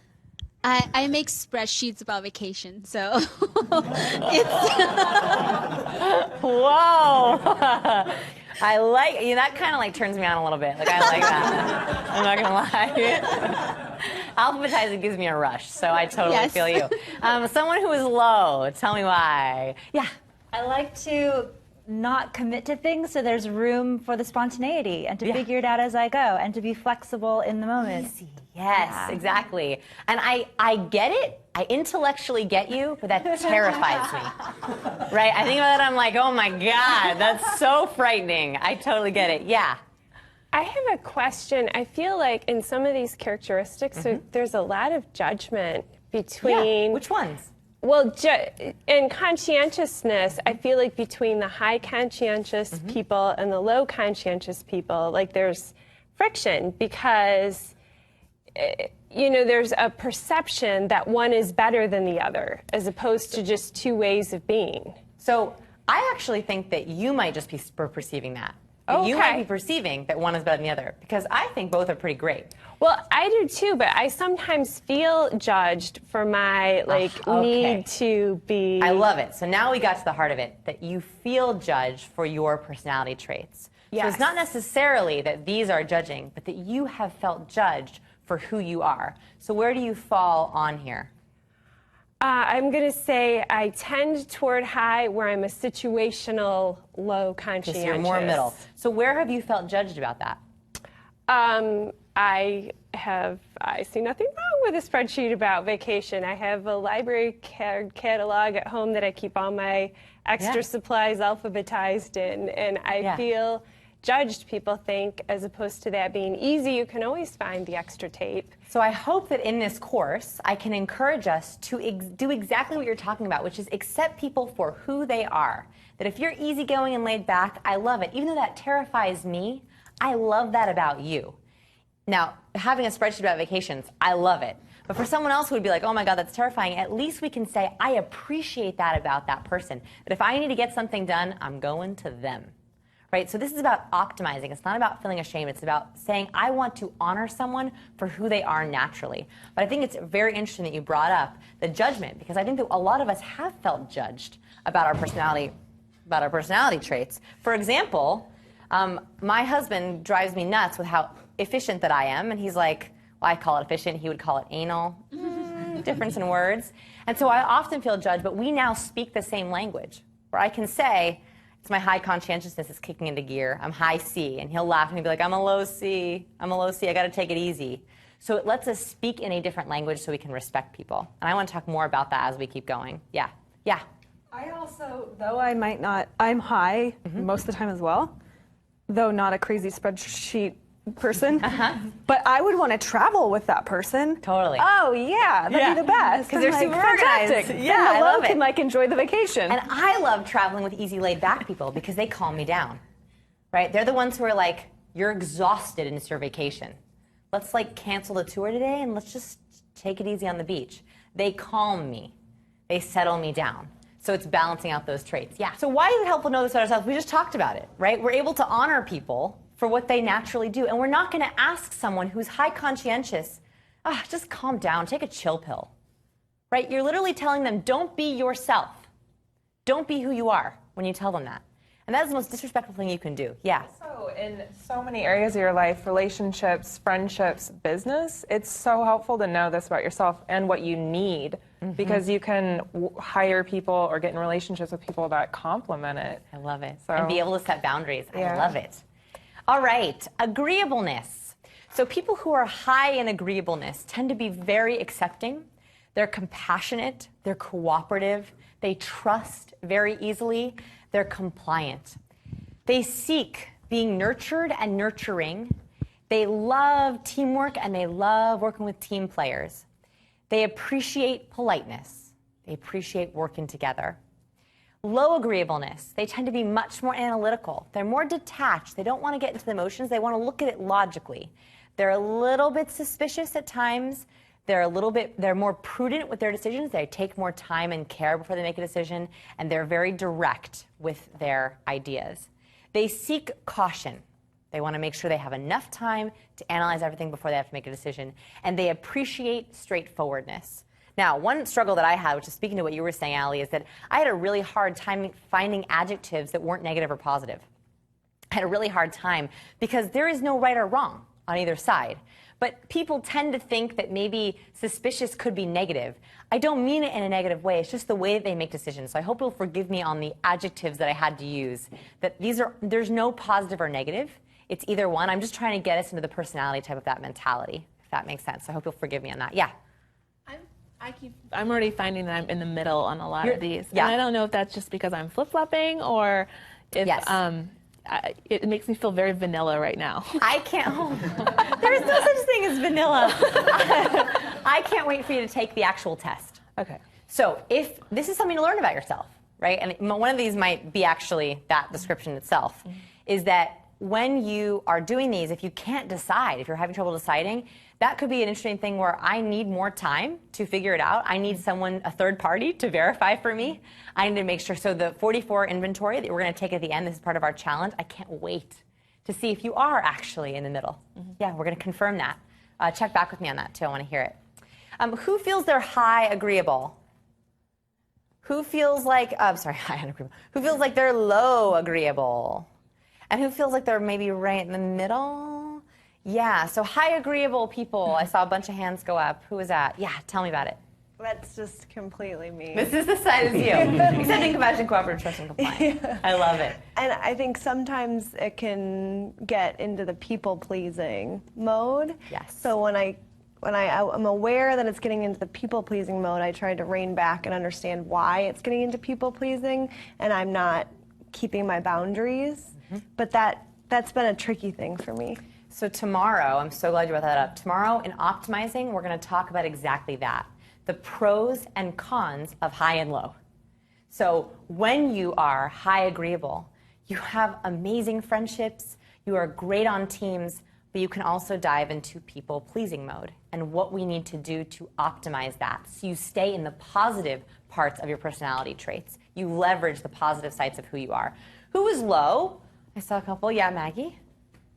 I make spreadsheets about vacation, so it's whoa. I like that kind of like turns me on a little bit. Like I like that. I'm not gonna lie. Alphabetizing gives me a rush, so I totally feel you. Someone who is low, tell me why. Yeah. I like to not commit to things, so there's room for the spontaneity and to figure it out as I go and to be flexible in the moment. Easy. Yes, exactly. And I get it. I intellectually get you, but that terrifies me. Right? I think about it, I'm like, oh my God, that's so frightening. I totally get it. Yeah. I have a question. I feel like in some of these characteristics, there's a lot of judgment between... Yeah. Which ones? Well, in conscientiousness, I feel like between the high conscientious people and the low conscientious people, like there's friction because, there's a perception that one is better than the other as opposed to just two ways of being. So I actually think that you might just be perceiving that. Okay. You might be perceiving that one is better than the other because I think both are pretty great. Well, I do too, but I sometimes feel judged for my need to be... I love it. So now we got to the heart of it, that you feel judged for your personality traits. Yes. So it's not necessarily that these are judging, but that you have felt judged for who you are. So where do you fall on here? I'm going to say I tend toward high where I'm a situational low conscientious. So you're more middle. So where have you felt judged about that? I see nothing wrong with a spreadsheet about vacation. I have a library catalog at home that I keep all my extra supplies alphabetized in, and I feel judged, people think, as opposed to that being easy, you can always find the extra tape. So I hope that in this course, I can encourage us to do exactly what you're talking about, which is accept people for who they are. That if you're easygoing and laid back, I love it. Even though that terrifies me, I love that about you. Now, having a spreadsheet about vacations, I love it. But for someone else who would be like, oh my God, that's terrifying, at least we can say, I appreciate that about that person. That if I need to get something done, I'm going to them. Right? So this is about optimizing. It's not about feeling ashamed. It's about saying, I want to honor someone for who they are naturally. But I think it's very interesting that you brought up the judgment, because I think that a lot of us have felt judged about our personality traits. For example, my husband drives me nuts with how efficient that I am, and he's like, well, I call it efficient, he would call it anal. Difference in words. And so I often feel judged, but we now speak the same language, where I can say, it's my high conscientiousness is kicking into gear. I'm high C. And he'll laugh and he'll be like, I'm a low C. I'm a low C. I got to take it easy. So it lets us speak in a different language so we can respect people. And I want to talk more about that as we keep going. Yeah. Yeah. I also, though I might not, I'm high most of the time as well, though not a crazy spreadsheet person. But I would want to travel with that person. Totally. Oh yeah, that'd be the best. Because they're like, super organized. Fantastic. Yeah, and I the love low it. can like enjoy the vacation. And I love traveling with easy laid back people because they calm me down. right? They're the ones who are like, you're exhausted and it's your vacation. Let's like cancel the tour today and let's just take it easy on the beach. They calm me. They settle me down. So it's balancing out those traits. Yeah. So why is it helpful to know this about ourselves? We just talked about it, right? We're able to honor people for what they naturally do. And we're not going to ask someone who's high conscientious, just calm down, take a chill pill, right? You're literally telling them, don't be yourself. Don't be who you are when you tell them that. And that is the most disrespectful thing you can do. Yeah. So in so many areas of your life, relationships, friendships, business, it's so helpful to know this about yourself and what you need, because you can hire people or get in relationships with people that complement it. I love it. So, and be able to set boundaries. Yeah. I love it. All right, agreeableness. So people who are high in agreeableness tend to be very accepting. They're compassionate. They're cooperative. They trust very easily. They're compliant. They seek being nurtured and nurturing. They love teamwork and they love working with team players. They appreciate politeness. They appreciate working together. Low agreeableness. They tend to be much more analytical. They're more detached. They don't want to get into the emotions. They want to look at it logically. They're a little bit suspicious at times. They're more prudent with their decisions. They take more time and care before they make a decision, and they're very direct with their ideas. They seek caution. They want to make sure they have enough time to analyze everything before they have to make a decision, and they appreciate straightforwardness. Now, one struggle that I had, which is speaking to what you were saying, Allie, is that I had a really hard time finding adjectives that weren't negative or positive. I had a really hard time because there is no right or wrong on either side. But people tend to think that maybe suspicious could be negative. I don't mean it in a negative way. It's just the way that they make decisions. So I hope you'll forgive me on the adjectives that I had to use. That there's no positive or negative. It's either one. I'm just trying to get us into the personality type of that mentality, if that makes sense. So I hope you'll forgive me on that. Yeah. I'm already finding that I'm in the middle on a lot of these. Yeah. And I don't know if that's just because I'm flip-flopping or if it makes me feel very vanilla right now. I can't. There's no such thing as vanilla. I can't wait for you to take the actual test. Okay. So if this is something to learn about yourself, right? And one of these might be actually that description itself, is that when you are doing these, if you can't decide, if you're having trouble deciding, that could be an interesting thing where I need more time to figure it out. I need someone, a third party, to verify for me. I need to make sure. So the 44 inventory that we're going to take at the end, this is part of our challenge. I can't wait to see if you are actually in the middle. Yeah, we're going to confirm that. Check back with me on that, too. I want to hear it. Who feels they're high agreeable? Who feels like, high agreeable. Who feels like they're low agreeable? And who feels like they're maybe right in the middle? Yeah, so high agreeable people. I saw a bunch of hands go up. Who was that? Yeah, tell me about it. That's just completely me. This is the side as you. Accepting, compassion, cooperative, trust, and compliance. Yeah. I love it. And I think sometimes it can get into the people-pleasing mode. Yes. So when I'm aware that it's getting into the people-pleasing mode, I try to rein back and understand why it's getting into people-pleasing, and I'm not keeping my boundaries. But that's been a tricky thing for me. So tomorrow, I'm so glad you brought that up. Tomorrow in Optimizing, we're going to talk about exactly that. The pros and cons of high and low. So when you are high agreeable, you have amazing friendships, you are great on teams, but you can also dive into people-pleasing mode and what we need to do to optimize that. So you stay in the positive parts of your personality traits. You leverage the positive sides of who you are. Who is low? I saw a couple. Yeah, Maggie?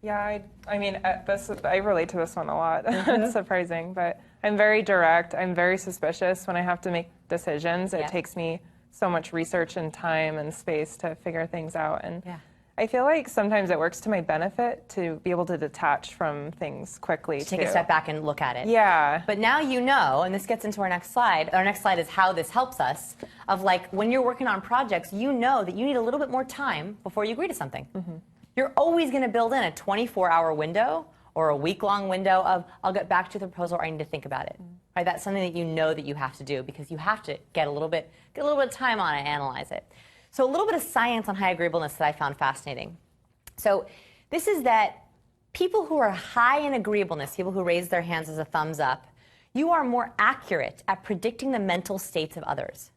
Yeah, I mean, I relate to this one a lot. It's surprising, but I'm very direct. I'm very suspicious when I have to make decisions. It takes me so much research and time and space to figure things out. And I feel like sometimes it works to my benefit to be able to detach from things quickly. Take a step back and look at it. Yeah. But now you know, and this gets into our next slide. Our next slide is how this helps us. Of like, when you're working on projects, you know that you need a little bit more time before you agree to something. You're always going to build in a 24-hour window or a week-long window of, I'll get back to the proposal, or I need to think about it. Right? That's something that you know that you have to do because you have to get a little bit of time on it, analyze it. So a little bit of science on high agreeableness that I found fascinating. So this is that people who are high in agreeableness, people who raise their hands as a thumbs up, you are more accurate at predicting the mental states of others.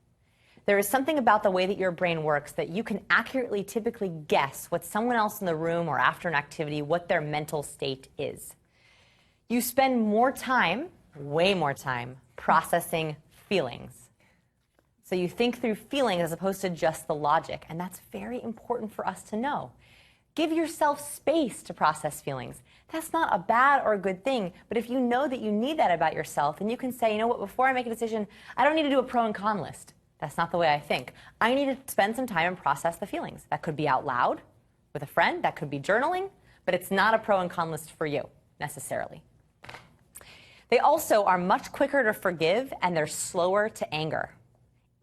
There is something about the way that your brain works that you can accurately typically guess what someone else in the room or after an activity, what their mental state is. You spend more time, way more time, processing feelings. So you think through feelings as opposed to just the logic, and that's very important for us to know. Give yourself space to process feelings. That's not a bad or a good thing, but if you know that you need that about yourself, then you can say, you know what, before I make a decision, I don't need to do a pro and con list. That's not the way I think. I need to spend some time and process the feelings. That could be out loud with a friend, that could be journaling, but it's not a pro and con list for you, necessarily. They also are much quicker to forgive, and they're slower to anger,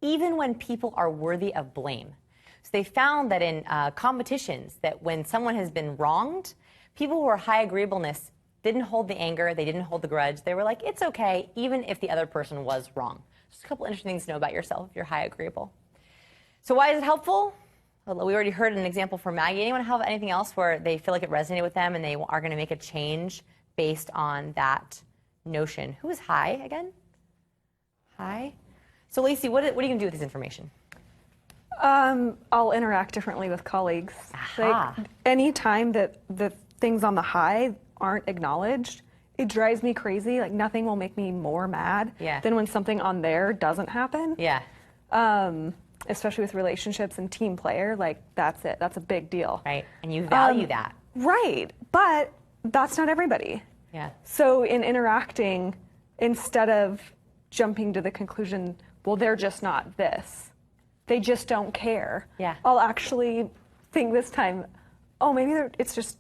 even when people are worthy of blame. So they found that in competitions, that when someone has been wronged, people who are high agreeableness didn't hold the anger, they didn't hold the grudge. They were like, it's okay, even if the other person was wrong. Just a couple interesting things to know about yourself if you're high agreeable. So why is it helpful? Well, we already heard an example from Maggie. Anyone have anything else where they feel like it resonated with them and they are going to make a change based on that notion? Who is high again? High? So Lacey, what are you going to do with this information? I'll interact differently with colleagues. Like, any time that the things on the high aren't acknowledged, it drives me crazy. Like, nothing will make me more mad than when something on there doesn't happen. Yeah. Especially with relationships and team player, like, that's it. That's a big deal. Right. And you value that. Right. But that's not everybody. Yeah. So in interacting, instead of jumping to the conclusion, well, they're just not this. They just don't care. Yeah. I'll actually think this time, oh, maybe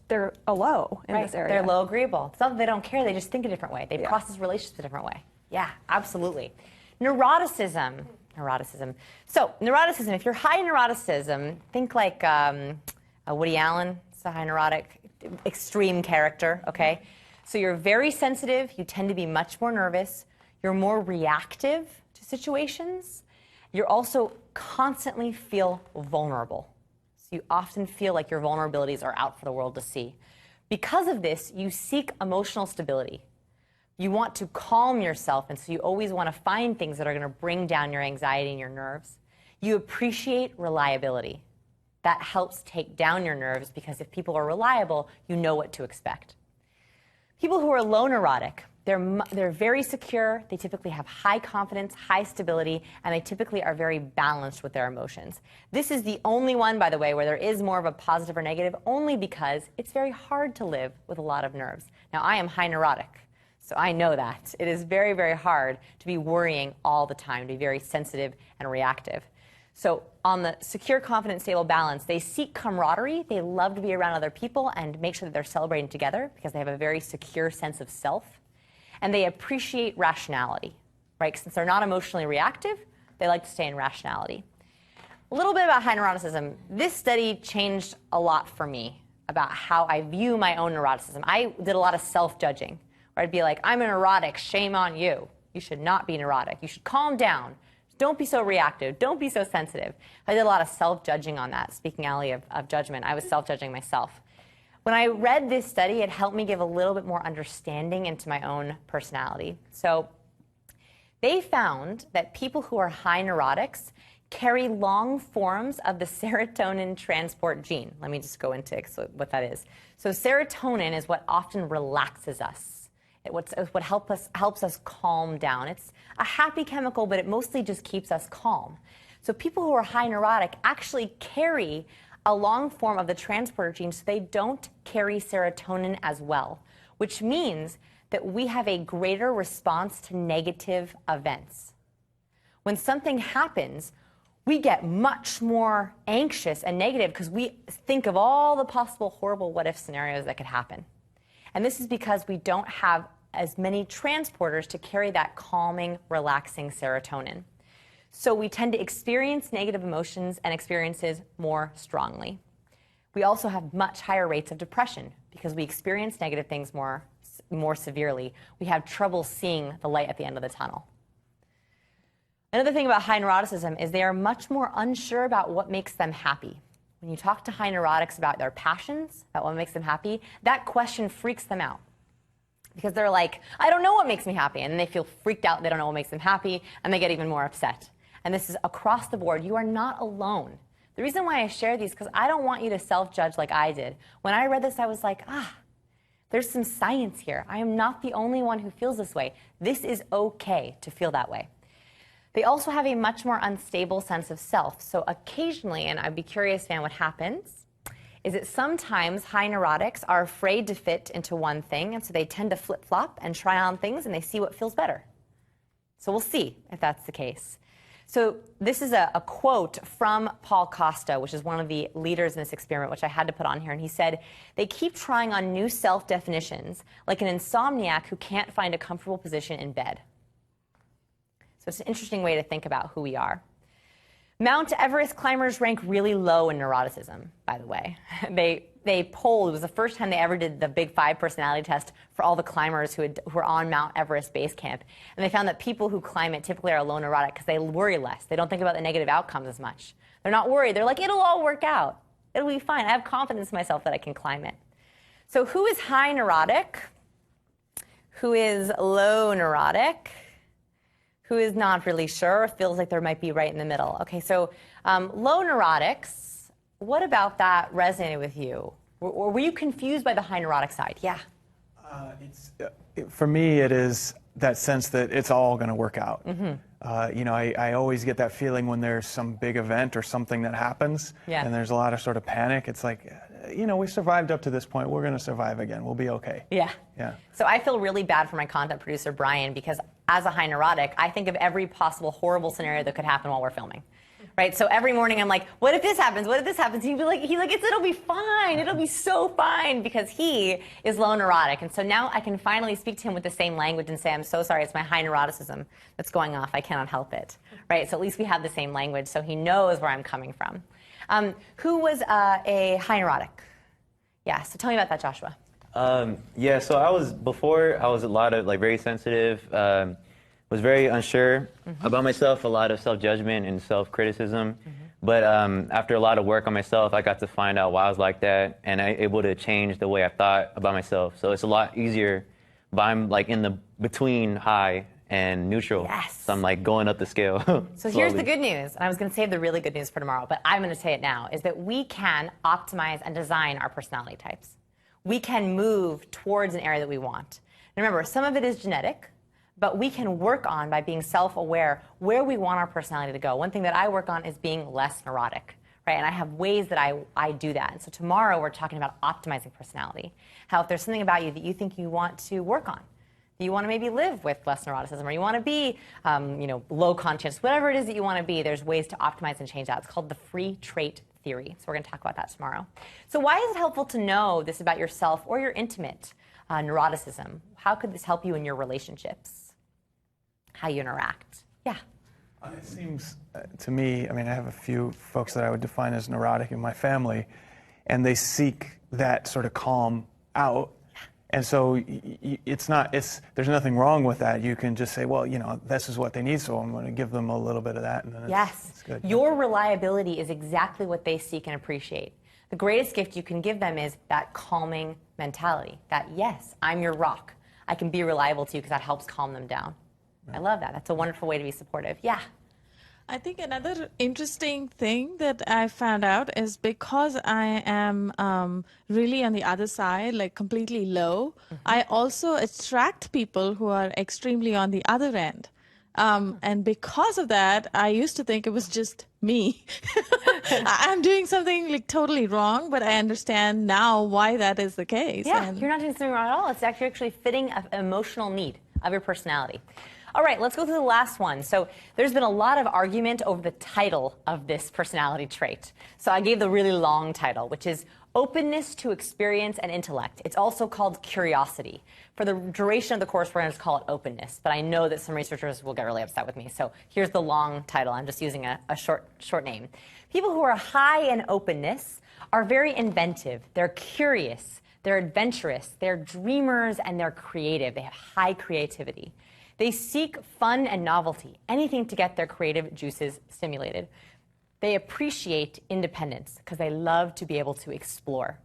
they're a low in this area. They're low agreeable. It's not that they don't care, they just think a different way. They process relationships a different way. Yeah, absolutely. Neuroticism. So, neuroticism, if you're high in neuroticism, think like Woody Allen, it's a high neurotic, extreme character, okay? So you're very sensitive, you tend to be much more nervous, you're more reactive to situations. You also constantly feel vulnerable. So you often feel like your vulnerabilities are out for the world to see. Because of this, you seek emotional stability. You want to calm yourself, and so you always want to find things that are going to bring down your anxiety and your nerves. You appreciate reliability. That helps take down your nerves because if people are reliable, you know what to expect. People who are low neurotic, they're very secure, they typically have high confidence, high stability, and they typically are very balanced with their emotions. This is the only one, by the way, where there is more of a positive or negative, only because it's very hard to live with a lot of nerves. Now, I am high neurotic, so I know that. It is very, very hard to be worrying all the time, to be very sensitive and reactive. So on the secure, confident, stable balance, they seek camaraderie. They love to be around other people and make sure that they're celebrating together because they have a very secure sense of self. And they appreciate rationality, right? Since they're not emotionally reactive, they like to stay in rationality. A little bit about high neuroticism. This study changed a lot for me about how I view my own neuroticism. I did a lot of self-judging, where I'd be like, I'm a neurotic, shame on you. You should not be neurotic. You should calm down. Don't be so reactive. Don't be so sensitive. I did a lot of self-judging on that. Speaking, Allie, of judgment, I was self-judging myself. When I read this study, it helped me give a little bit more understanding into my own personality. So they found that people who are high neurotics carry long forms of the serotonin transport gene. Let me just go into what that is. So serotonin is what often relaxes us. What helps us calm down. It's a happy chemical, but it mostly just keeps us calm. So people who are high neurotic actually carry a long form of the transporter gene, so they don't carry serotonin as well, which means that we have a greater response to negative events. When something happens, we get much more anxious and negative because we think of all the possible horrible what-if scenarios that could happen. And this is because we don't have as many transporters to carry that calming, relaxing serotonin. So we tend to experience negative emotions and experiences more strongly. We also have much higher rates of depression because we experience negative things more severely. We have trouble seeing the light at the end of the tunnel. Another thing about high neuroticism is they are much more unsure about what makes them happy. When you talk to high neurotics about their passions, about what makes them happy, that question freaks them out. Because they're like, I don't know what makes me happy. And then they feel freaked out, they don't know what makes them happy, and they get even more upset. and this is across the board, you are not alone. The reason why I share these is because I don't want you to self-judge like I did. When I read this, I was like, there's some science here. I am not the only one who feels this way. This is okay to feel that way. They also have a much more unstable sense of self. So occasionally, and I'd be curious, Van, what happens is that sometimes high neurotics are afraid to fit into one thing, and so they tend to flip-flop and try on things, and they see what feels better. So we'll see if that's the case. So this is a quote from Paul Costa, which is one of the leaders in this experiment, which I had to put on here. And he said, they keep trying on new self-definitions like an insomniac who can't find a comfortable position in bed. So it's an interesting way to think about who we are. Mount Everest climbers rank really low in neuroticism, by the way. They polled, it was the first time they ever did the Big Five personality test for all the climbers who were on Mount Everest base camp. And they found that people who climb it typically are low neurotic because they worry less. They don't think about the negative outcomes as much. They're not worried. They're like, it'll all work out. It'll be fine. I have confidence in myself that I can climb it. So who is high neurotic? Who is low neurotic? Who is not really sure, feels like there might be right in the middle. Okay, so low neurotics, what about that resonated with you? Or were you confused by the high neurotic side? Yeah. For me, it is that sense that it's all going to work out. You know, I always get that feeling when there's some big event or something that happens, and there's a lot of sort of panic. It's like, you know, we survived up to this point. We're going to survive again. We'll be okay. Yeah. Yeah. So I feel really bad for my content producer, Brian, because as a high neurotic, I think of every possible horrible scenario that could happen while we're filming. Right? So every morning I'm like, what if this happens? What if this happens? He'd be like, it'll be fine. It'll be so fine, because he is low neurotic. And so now I can finally speak to him with the same language and say, I'm so sorry, it's my high neuroticism that's going off. I cannot help it. Right? So at least we have the same language, so he knows where I'm coming from. Who was a high neurotic? Yeah, so tell me about that, Joshua. Yeah, so I was a lot of very sensitive, was very unsure about myself, a lot of self-judgment and self-criticism. But after a lot of work on myself, I got to find out why I was like that, and I able to change the way I thought about myself. So it's a lot easier, but I'm like in the between high and neutral. Yes. So I'm like going up the scale. So here's the good news, and I was going to save the really good news for tomorrow, but I'm going to say it now, is that we can optimize and design our personality types. We can move towards an area that we want. And remember, some of it is genetic, but we can work on, by being self-aware, where we want our personality to go. One thing that I work on is being less neurotic, right? And I have ways that I do that. And so tomorrow we're talking about optimizing personality. How if there's something about you that you think you want to work on, that you want to maybe live with less neuroticism, or you want to be, low conscience, whatever it is that you want to be, there's ways to optimize and change that. It's called the free trait theory. So we're going to talk about that tomorrow. So why is it helpful to know this about yourself or your intimate neuroticism? How could this help you in your relationships? How you interact? Yeah. It seems to me, I mean, I have a few folks that I would define as neurotic in my family, and they seek that sort of calm out. And so there's nothing wrong with that. You can just say, well, this is what they need, so I'm going to give them a little bit of that, and then it's good. Your reliability is exactly what they seek and appreciate. The greatest gift you can give them is that calming mentality, that, yes, I'm your rock. I can be reliable to you, because that helps calm them down. I love that. That's a wonderful way to be supportive. Yeah. I think another interesting thing that I found out is because I am really on the other side, like completely low, I also attract people who are extremely on the other end. And because of that, I used to think it was just me. I'm doing something like totally wrong, but I understand now why that is the case. Yeah, you're not doing something wrong at all. It's actually fitting an emotional need of your personality. All right, let's go through the last one. So there's been a lot of argument over the title of this personality trait. So I gave the really long title, which is openness to experience and intellect. It's also called curiosity. For the duration of the course, we're going to call it openness, but I know that some researchers will get really upset with me. So here's the long title. I'm just using a short name. People who are high in openness are very inventive. They're curious. They're adventurous. They're dreamers, and they're creative. They have high creativity. They seek fun and novelty, anything to get their creative juices stimulated. They appreciate independence because they love to be able to explore.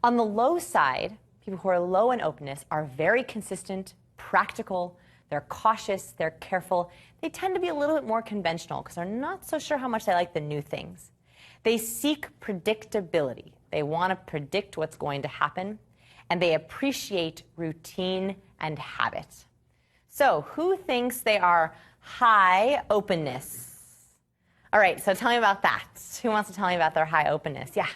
On the low side, people who are low in openness are very consistent, practical, they're cautious, they're careful. They tend to be a little bit more conventional because they're not so sure how much they like the new things. They seek predictability. They want to predict what's going to happen, and they appreciate routine and habit. So, who thinks they are high openness? All right, so tell me about that. Who wants to tell me about their high openness? Yeah.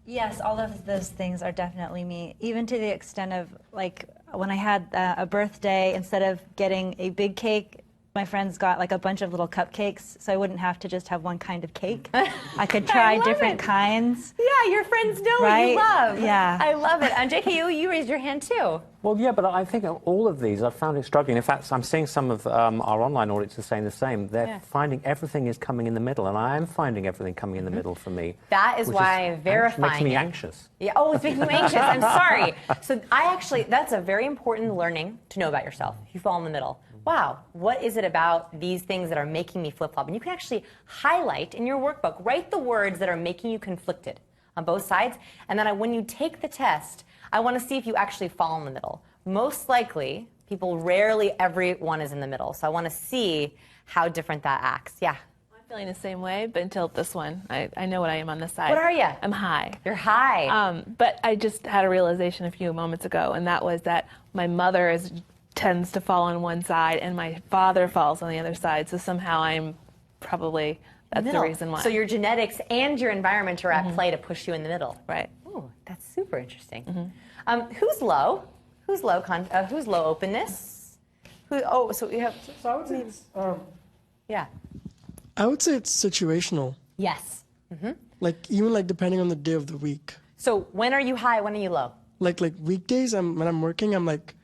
Yes, all of those things are definitely me, even to the extent of, like, when I had a birthday, instead of getting a big cake, my friends got like a bunch of little cupcakes, so I wouldn't have to just have one kind of cake. I could try different kinds. Yeah, your friends know what Right? you love. Yeah. I love it. And JK, you raised your hand too. Well, yeah, but I think all of these, I've found it struggling. In fact, I'm seeing some of our online audiences saying the same. They're finding everything is coming in the middle, and I am finding everything coming in the middle for me. That is why verifying makes me it. anxious. Yeah. Oh, it's making you anxious. I'm sorry. So that's a very important learning to know about yourself. You fall in the middle. Wow, what is it about these things that are making me flip-flop? And you can actually highlight in your workbook, write the words that are making you conflicted on both sides. And then when you take the test, I want to see if you actually fall in the middle. Most likely, rarely everyone is in the middle. So I want to see how different that acts. Yeah. I'm feeling the same way, but until this one, I know what I am on this side. What are you? I'm high. You're high. But I just had a realization a few moments ago, and that was that my mother tends to fall on one side, and my father falls on the other side. So somehow I'm probably, that's the reason why. So your genetics and your environment are at play to push you in the middle. Right. Ooh, that's super interesting. Who's low? Who's low? Who's low openness? So we have. So I would say it's. Yeah. I would say it's situational. Yes. Like even like depending on the day of the week. So when are you high? When are you low? Like weekdays, when I'm working, I'm like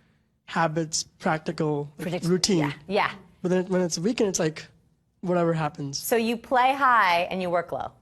habits, practical, like, routine. Yeah. But then when it's a weekend, it's like whatever happens. So you play high and you work low.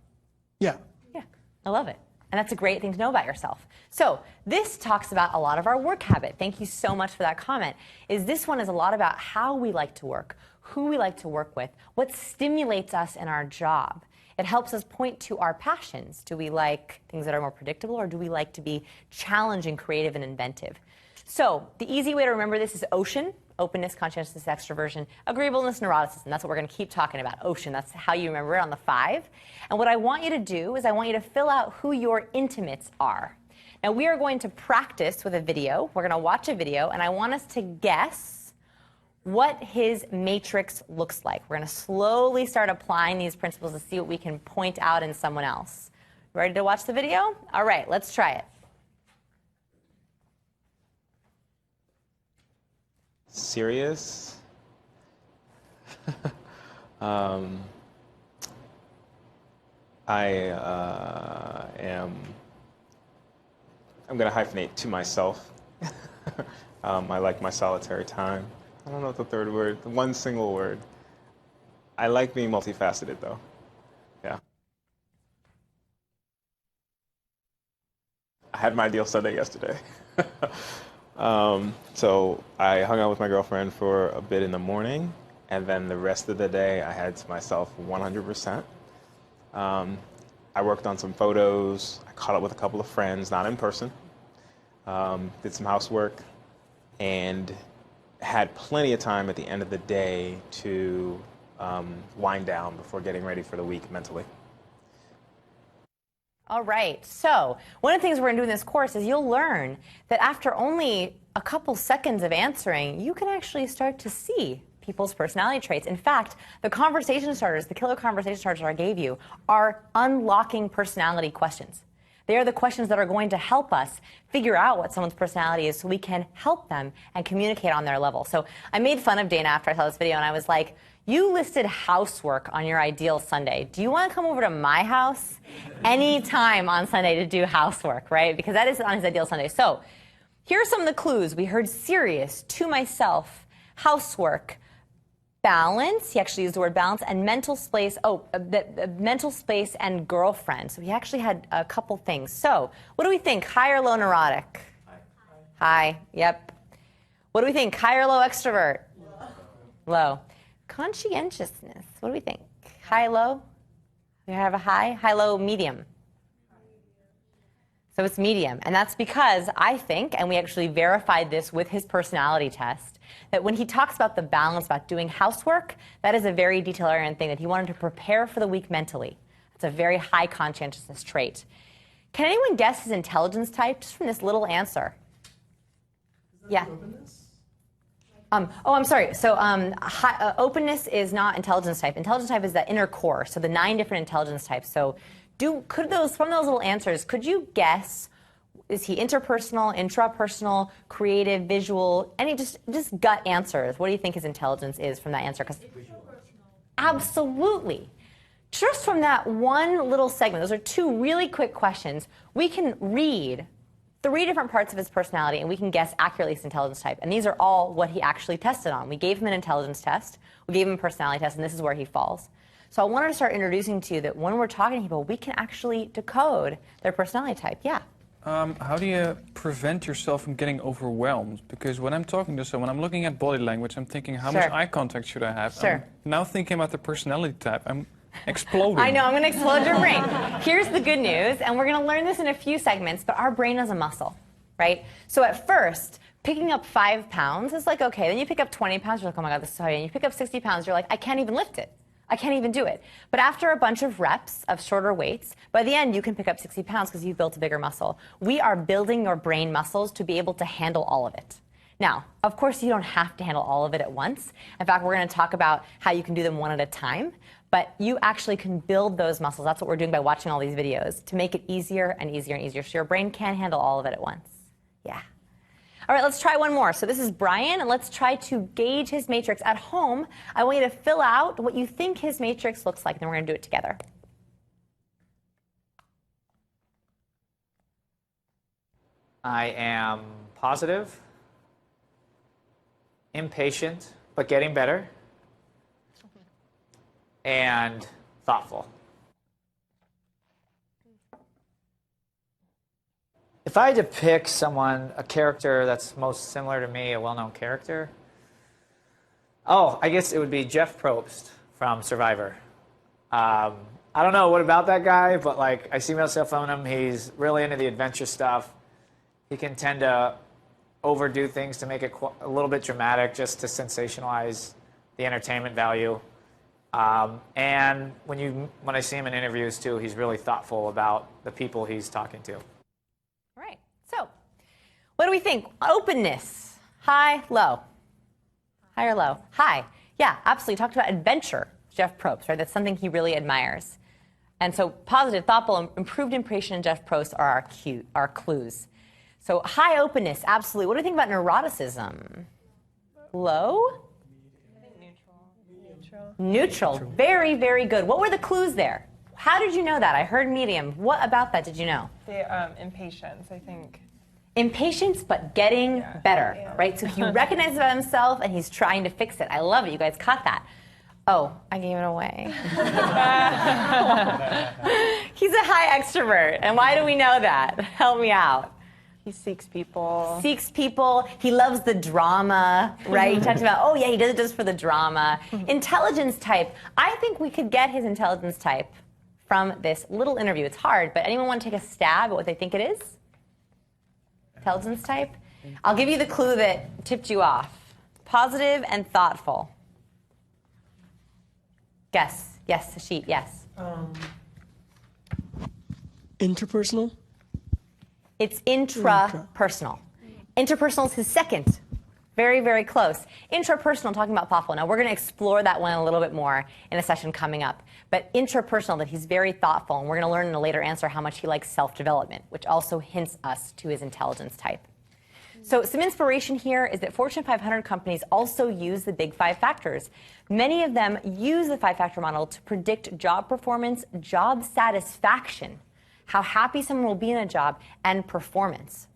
Yeah. Yeah. I love it. And that's a great thing to know about yourself. So this talks about a lot of our work habit. Thank you so much for that comment. This one is a lot about how we like to work, who we like to work with, what stimulates us in our job. It helps us point to our passions. Do we like things that are more predictable, or do we like to be challenging, creative, and inventive? So the easy way to remember this is OCEAN: openness, conscientiousness, extroversion, agreeableness, neuroticism. That's what we're going to keep talking about. OCEAN, that's how you remember it on the 5. And what I want you to do is I want you to fill out who your intimates are. Now we are going to practice with a video. We're going to watch a video, and I want us to guess what his matrix looks like. We're going to slowly start applying these principles to see what we can point out in someone else. Ready to watch the video? All right, let's try it. Serious. I'm going to hyphenate to myself. I like my solitary time. I don't know the third word, one single word. I like being multifaceted, though. Yeah. I had my ideal Sunday yesterday. So I hung out with my girlfriend for a bit in the morning, and then the rest of the day I had to myself 100%. I worked on some photos. I caught up with a couple of friends, not in person. Did some housework, and had plenty of time at the end of the day to wind down before getting ready for the week mentally. All right, so one of the things we're going to do in this course is you'll learn that after only a couple seconds of answering, you can actually start to see people's personality traits. In fact, the conversation starters, the killer conversation starters I gave you, are unlocking personality questions. They are the questions that are going to help us figure out what someone's personality is so we can help them and communicate on their level. So I made fun of Dana after I saw this video, and I was like, you listed housework on your ideal Sunday. Do you want to come over to my house anytime on Sunday to do housework, right? Because that is on his ideal Sunday. So here are some of the clues. We heard serious, to myself, housework, balance. He actually used the word balance, and mental space. Mental space and girlfriend. So he actually had a couple things. So what do we think? High or low neurotic? High. Yep. What do we think? High or low extrovert? Low. Conscientiousness. What do we think? High, low? We have a high, low, medium. So it's medium. And that's because I think, and we actually verified this with his personality test, that when he talks about the balance, about doing housework, that is a very detail-oriented thing, that he wanted to prepare for the week mentally. It's a very high conscientiousness trait. Can anyone guess his intelligence type just from this little answer? Yeah. I'm sorry. So openness is not intelligence type. Intelligence type is the inner core, so the 9 different intelligence types. So from those little answers, could you guess, is he interpersonal, intrapersonal, creative, visual, any just gut answers? What do you think his intelligence is from that answer? 'Cause absolutely. Just from that one little segment, those are 2 really quick questions, we can read 3 different parts of his personality, and we can guess accurately his intelligence type. And these are all what he actually tested on. We gave him an intelligence test, we gave him a personality test, and this is where he falls. So I wanted to start introducing to you that when we're talking to people, we can actually decode their personality type. Yeah. How do you prevent yourself from getting overwhelmed? Because when I'm talking to someone, I'm looking at body language, I'm thinking, how much eye contact should I have? Sure. I'm now thinking about the personality type. I'm exploding. I know, I'm going to explode your brain. Here's the good news, and we're going to learn this in a few segments, but our brain is a muscle, right? So at first, picking up 5 pounds is like, okay. Then you pick up 20 pounds, you're like, oh my God, this is so heavy. And you pick up 60 pounds, you're like, I can't even lift it. I can't even do it. But after a bunch of reps of shorter weights, by the end, you can pick up 60 pounds because you've built a bigger muscle. We are building your brain muscles to be able to handle all of it. Now, of course, you don't have to handle all of it at once. In fact, we're going to talk about how you can do them one at a time. But you actually can build those muscles. That's what we're doing by watching all these videos, to make it easier and easier and easier, so your brain can handle all of it at once. Yeah. All right, let's try one more. So this is Brian, and let's try to gauge his matrix. At home, I want you to fill out what you think his matrix looks like, and then we're going to do it together. I am positive, impatient, but getting better, and thoughtful. If I had to pick someone, a character that's most similar to me, a well-known character, I guess it would be Jeff Probst from Survivor. I don't know what about that guy, but like I see myself on him. He's really into the adventure stuff. He can tend to overdo things to make it a little bit dramatic, just to sensationalize the entertainment value. And when I see him in interviews too, he's really thoughtful about the people he's talking to. All right. So, what do we think? Openness, high, low, high or low? High. Yeah, absolutely. Talked about adventure, Jeff Probst, right? That's something he really admires. And so, positive, thoughtful, improved impression, and Jeff Probst are our clues. So, high openness, absolutely. What do you think about neuroticism? Low? Neutral. Very, very good. What were the clues there? How did you know that? I heard medium. What about that did you know? The impatience, I think. Impatience, but getting better, right? So he recognizes about himself and he's trying to fix it. I love it. You guys caught that. Oh, I gave it away. He's a high extrovert. And why do we know that? Help me out. He seeks people. Seeks people. He loves the drama, right? He talks about, he does it just for the drama. Intelligence type. I think we could get his intelligence type from this little interview. It's hard, but anyone want to take a stab at what they think it is? Intelligence type? I'll give you the clue that tipped you off. Positive and thoughtful. Guess. Yes, Hashit, yes. Interpersonal? It's intrapersonal. Interpersonal is his second. Very, very close. Intrapersonal, talking about thoughtful. Now, we're going to explore that one a little bit more in a session coming up. But intrapersonal, that he's very thoughtful. And we're going to learn in a later answer how much he likes self-development, which also hints us to his intelligence type. So some inspiration here is that Fortune 500 companies also use the big 5 factors. Many of them use the 5-factor model to predict job performance, job satisfaction, how happy someone will be in a job, and performance.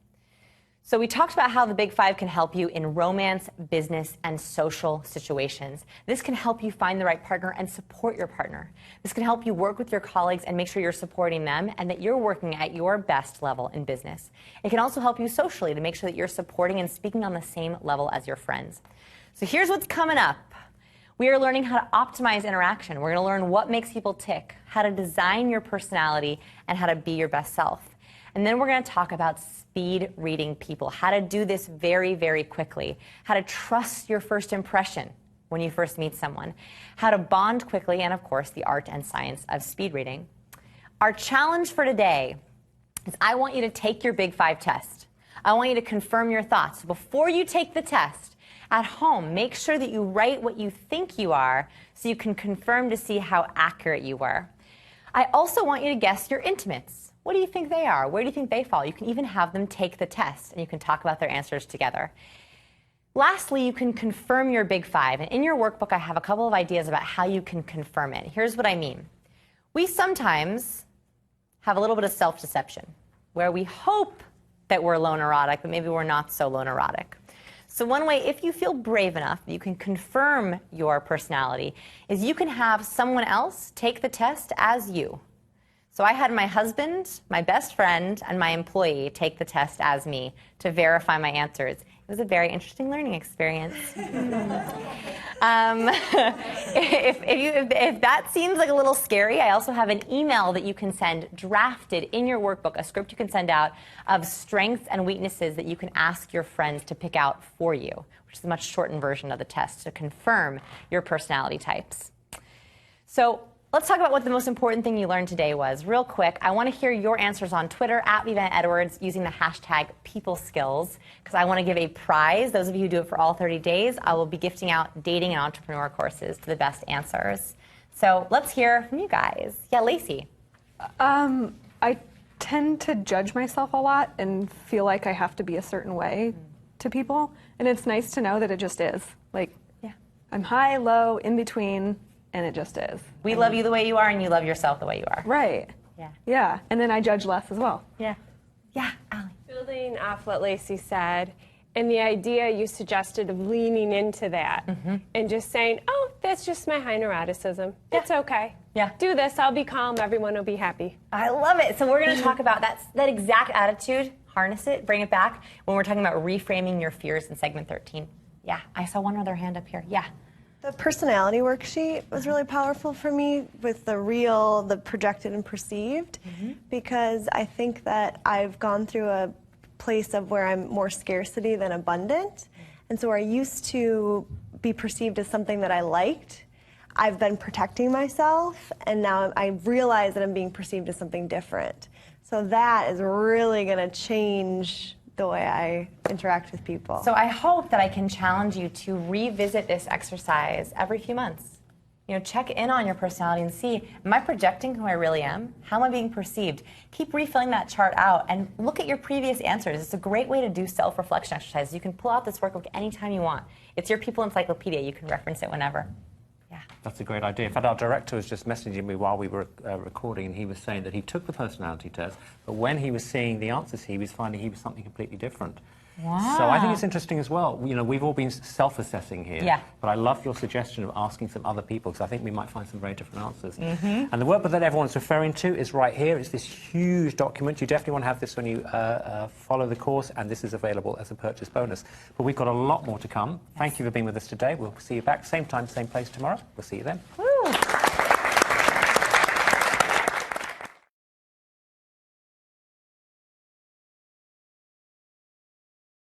So we talked about how the Big 5 can help you in romance, business, and social situations. This can help you find the right partner and support your partner. This can help you work with your colleagues and make sure you're supporting them and that you're working at your best level in business. It can also help you socially to make sure that you're supporting and speaking on the same level as your friends. So here's what's coming up. We are learning how to optimize interaction. We're going to learn what makes people tick, how to design your personality, and how to be your best self. And then we're going to talk about speed reading people, how to do this very, very quickly, how to trust your first impression when you first meet someone, how to bond quickly, and of course, the art and science of speed reading. Our challenge for today is I want you to take your Big Five test. I want you to confirm your thoughts. Before you take the test, at home, make sure that you write what you think you are so you can confirm to see how accurate you were. I also want you to guess your intimates. What do you think they are? Where do you think they fall? You can even have them take the test and you can talk about their answers together. Lastly, you can confirm your Big Five. And in your workbook, I have a couple of ideas about how you can confirm it. Here's what I mean. We sometimes have a little bit of self-deception where we hope that we're low neurotic, but maybe we're not so low neurotic. So one way, if you feel brave enough, you can confirm your personality, is you can have someone else take the test as you. So I had my husband, my best friend, and my employee take the test as me to verify my answers. It was a very interesting learning experience. If that seems like a little scary, I also have an email that you can send drafted in your workbook, a script you can send out of strengths and weaknesses that you can ask your friends to pick out for you, which is a much shortened version of the test to confirm your personality types. So let's talk about what the most important thing you learned today was. Real quick, I want to hear your answers on Twitter, @VivanEdwards, using the hashtag PeopleSkills, because I want to give a prize. Those of you who do it for all 30 days, I will be gifting out dating and entrepreneur courses to the best answers. So let's hear from you guys. Yeah, Lacey. I tend to judge myself a lot and feel like I have to be a certain way to people. And it's nice to know that it just is. Like, I'm high, low, in between, and it just is. We love you the way you are, and you love yourself the way you are. Right. Yeah. Yeah. And then I judge less as well. Yeah. Yeah, Allie. Building off what Lacey said, and the idea you suggested of leaning into that and just saying, oh, that's just my high neuroticism. It's okay. Yeah. Do this, I'll be calm, everyone will be happy. I love it. So we're going to talk about that exact attitude, harness it, bring it back when we're talking about reframing your fears in segment 13. Yeah, I saw one other hand up here. Yeah. The personality worksheet was really powerful for me with the real, the projected and perceived, because I think that I've gone through a place of where I'm more scarcity than abundant. And so where I used to be perceived as something that I liked, I've been protecting myself, and now I realize that I'm being perceived as something different. So that is really going to change the way I interact with people. So I hope that I can challenge you to revisit this exercise every few months. You know, check in on your personality and see, am I projecting who I really am? How am I being perceived? Keep refilling that chart out and look at your previous answers. It's a great way to do self-reflection exercises. You can pull out this workbook anytime you want. It's your People Encyclopedia. You can reference it whenever. That's a great idea. In fact, our director was just messaging me while we were recording, and he was saying that he took the personality test, but when he was seeing the answers, he was finding he was something completely different. Wow. So I think it's interesting as well. You know, we've all been self-assessing here, but I love your suggestion of asking some other people, because I think we might find some very different answers. And the workbook that everyone's referring to is right here. It's this huge document. You definitely want to have this when you follow the course, and this is available as a purchase bonus. But we've got a lot more to come. Thank you for being with us today. We'll see you back same time, same place tomorrow. We'll see you then. Woo.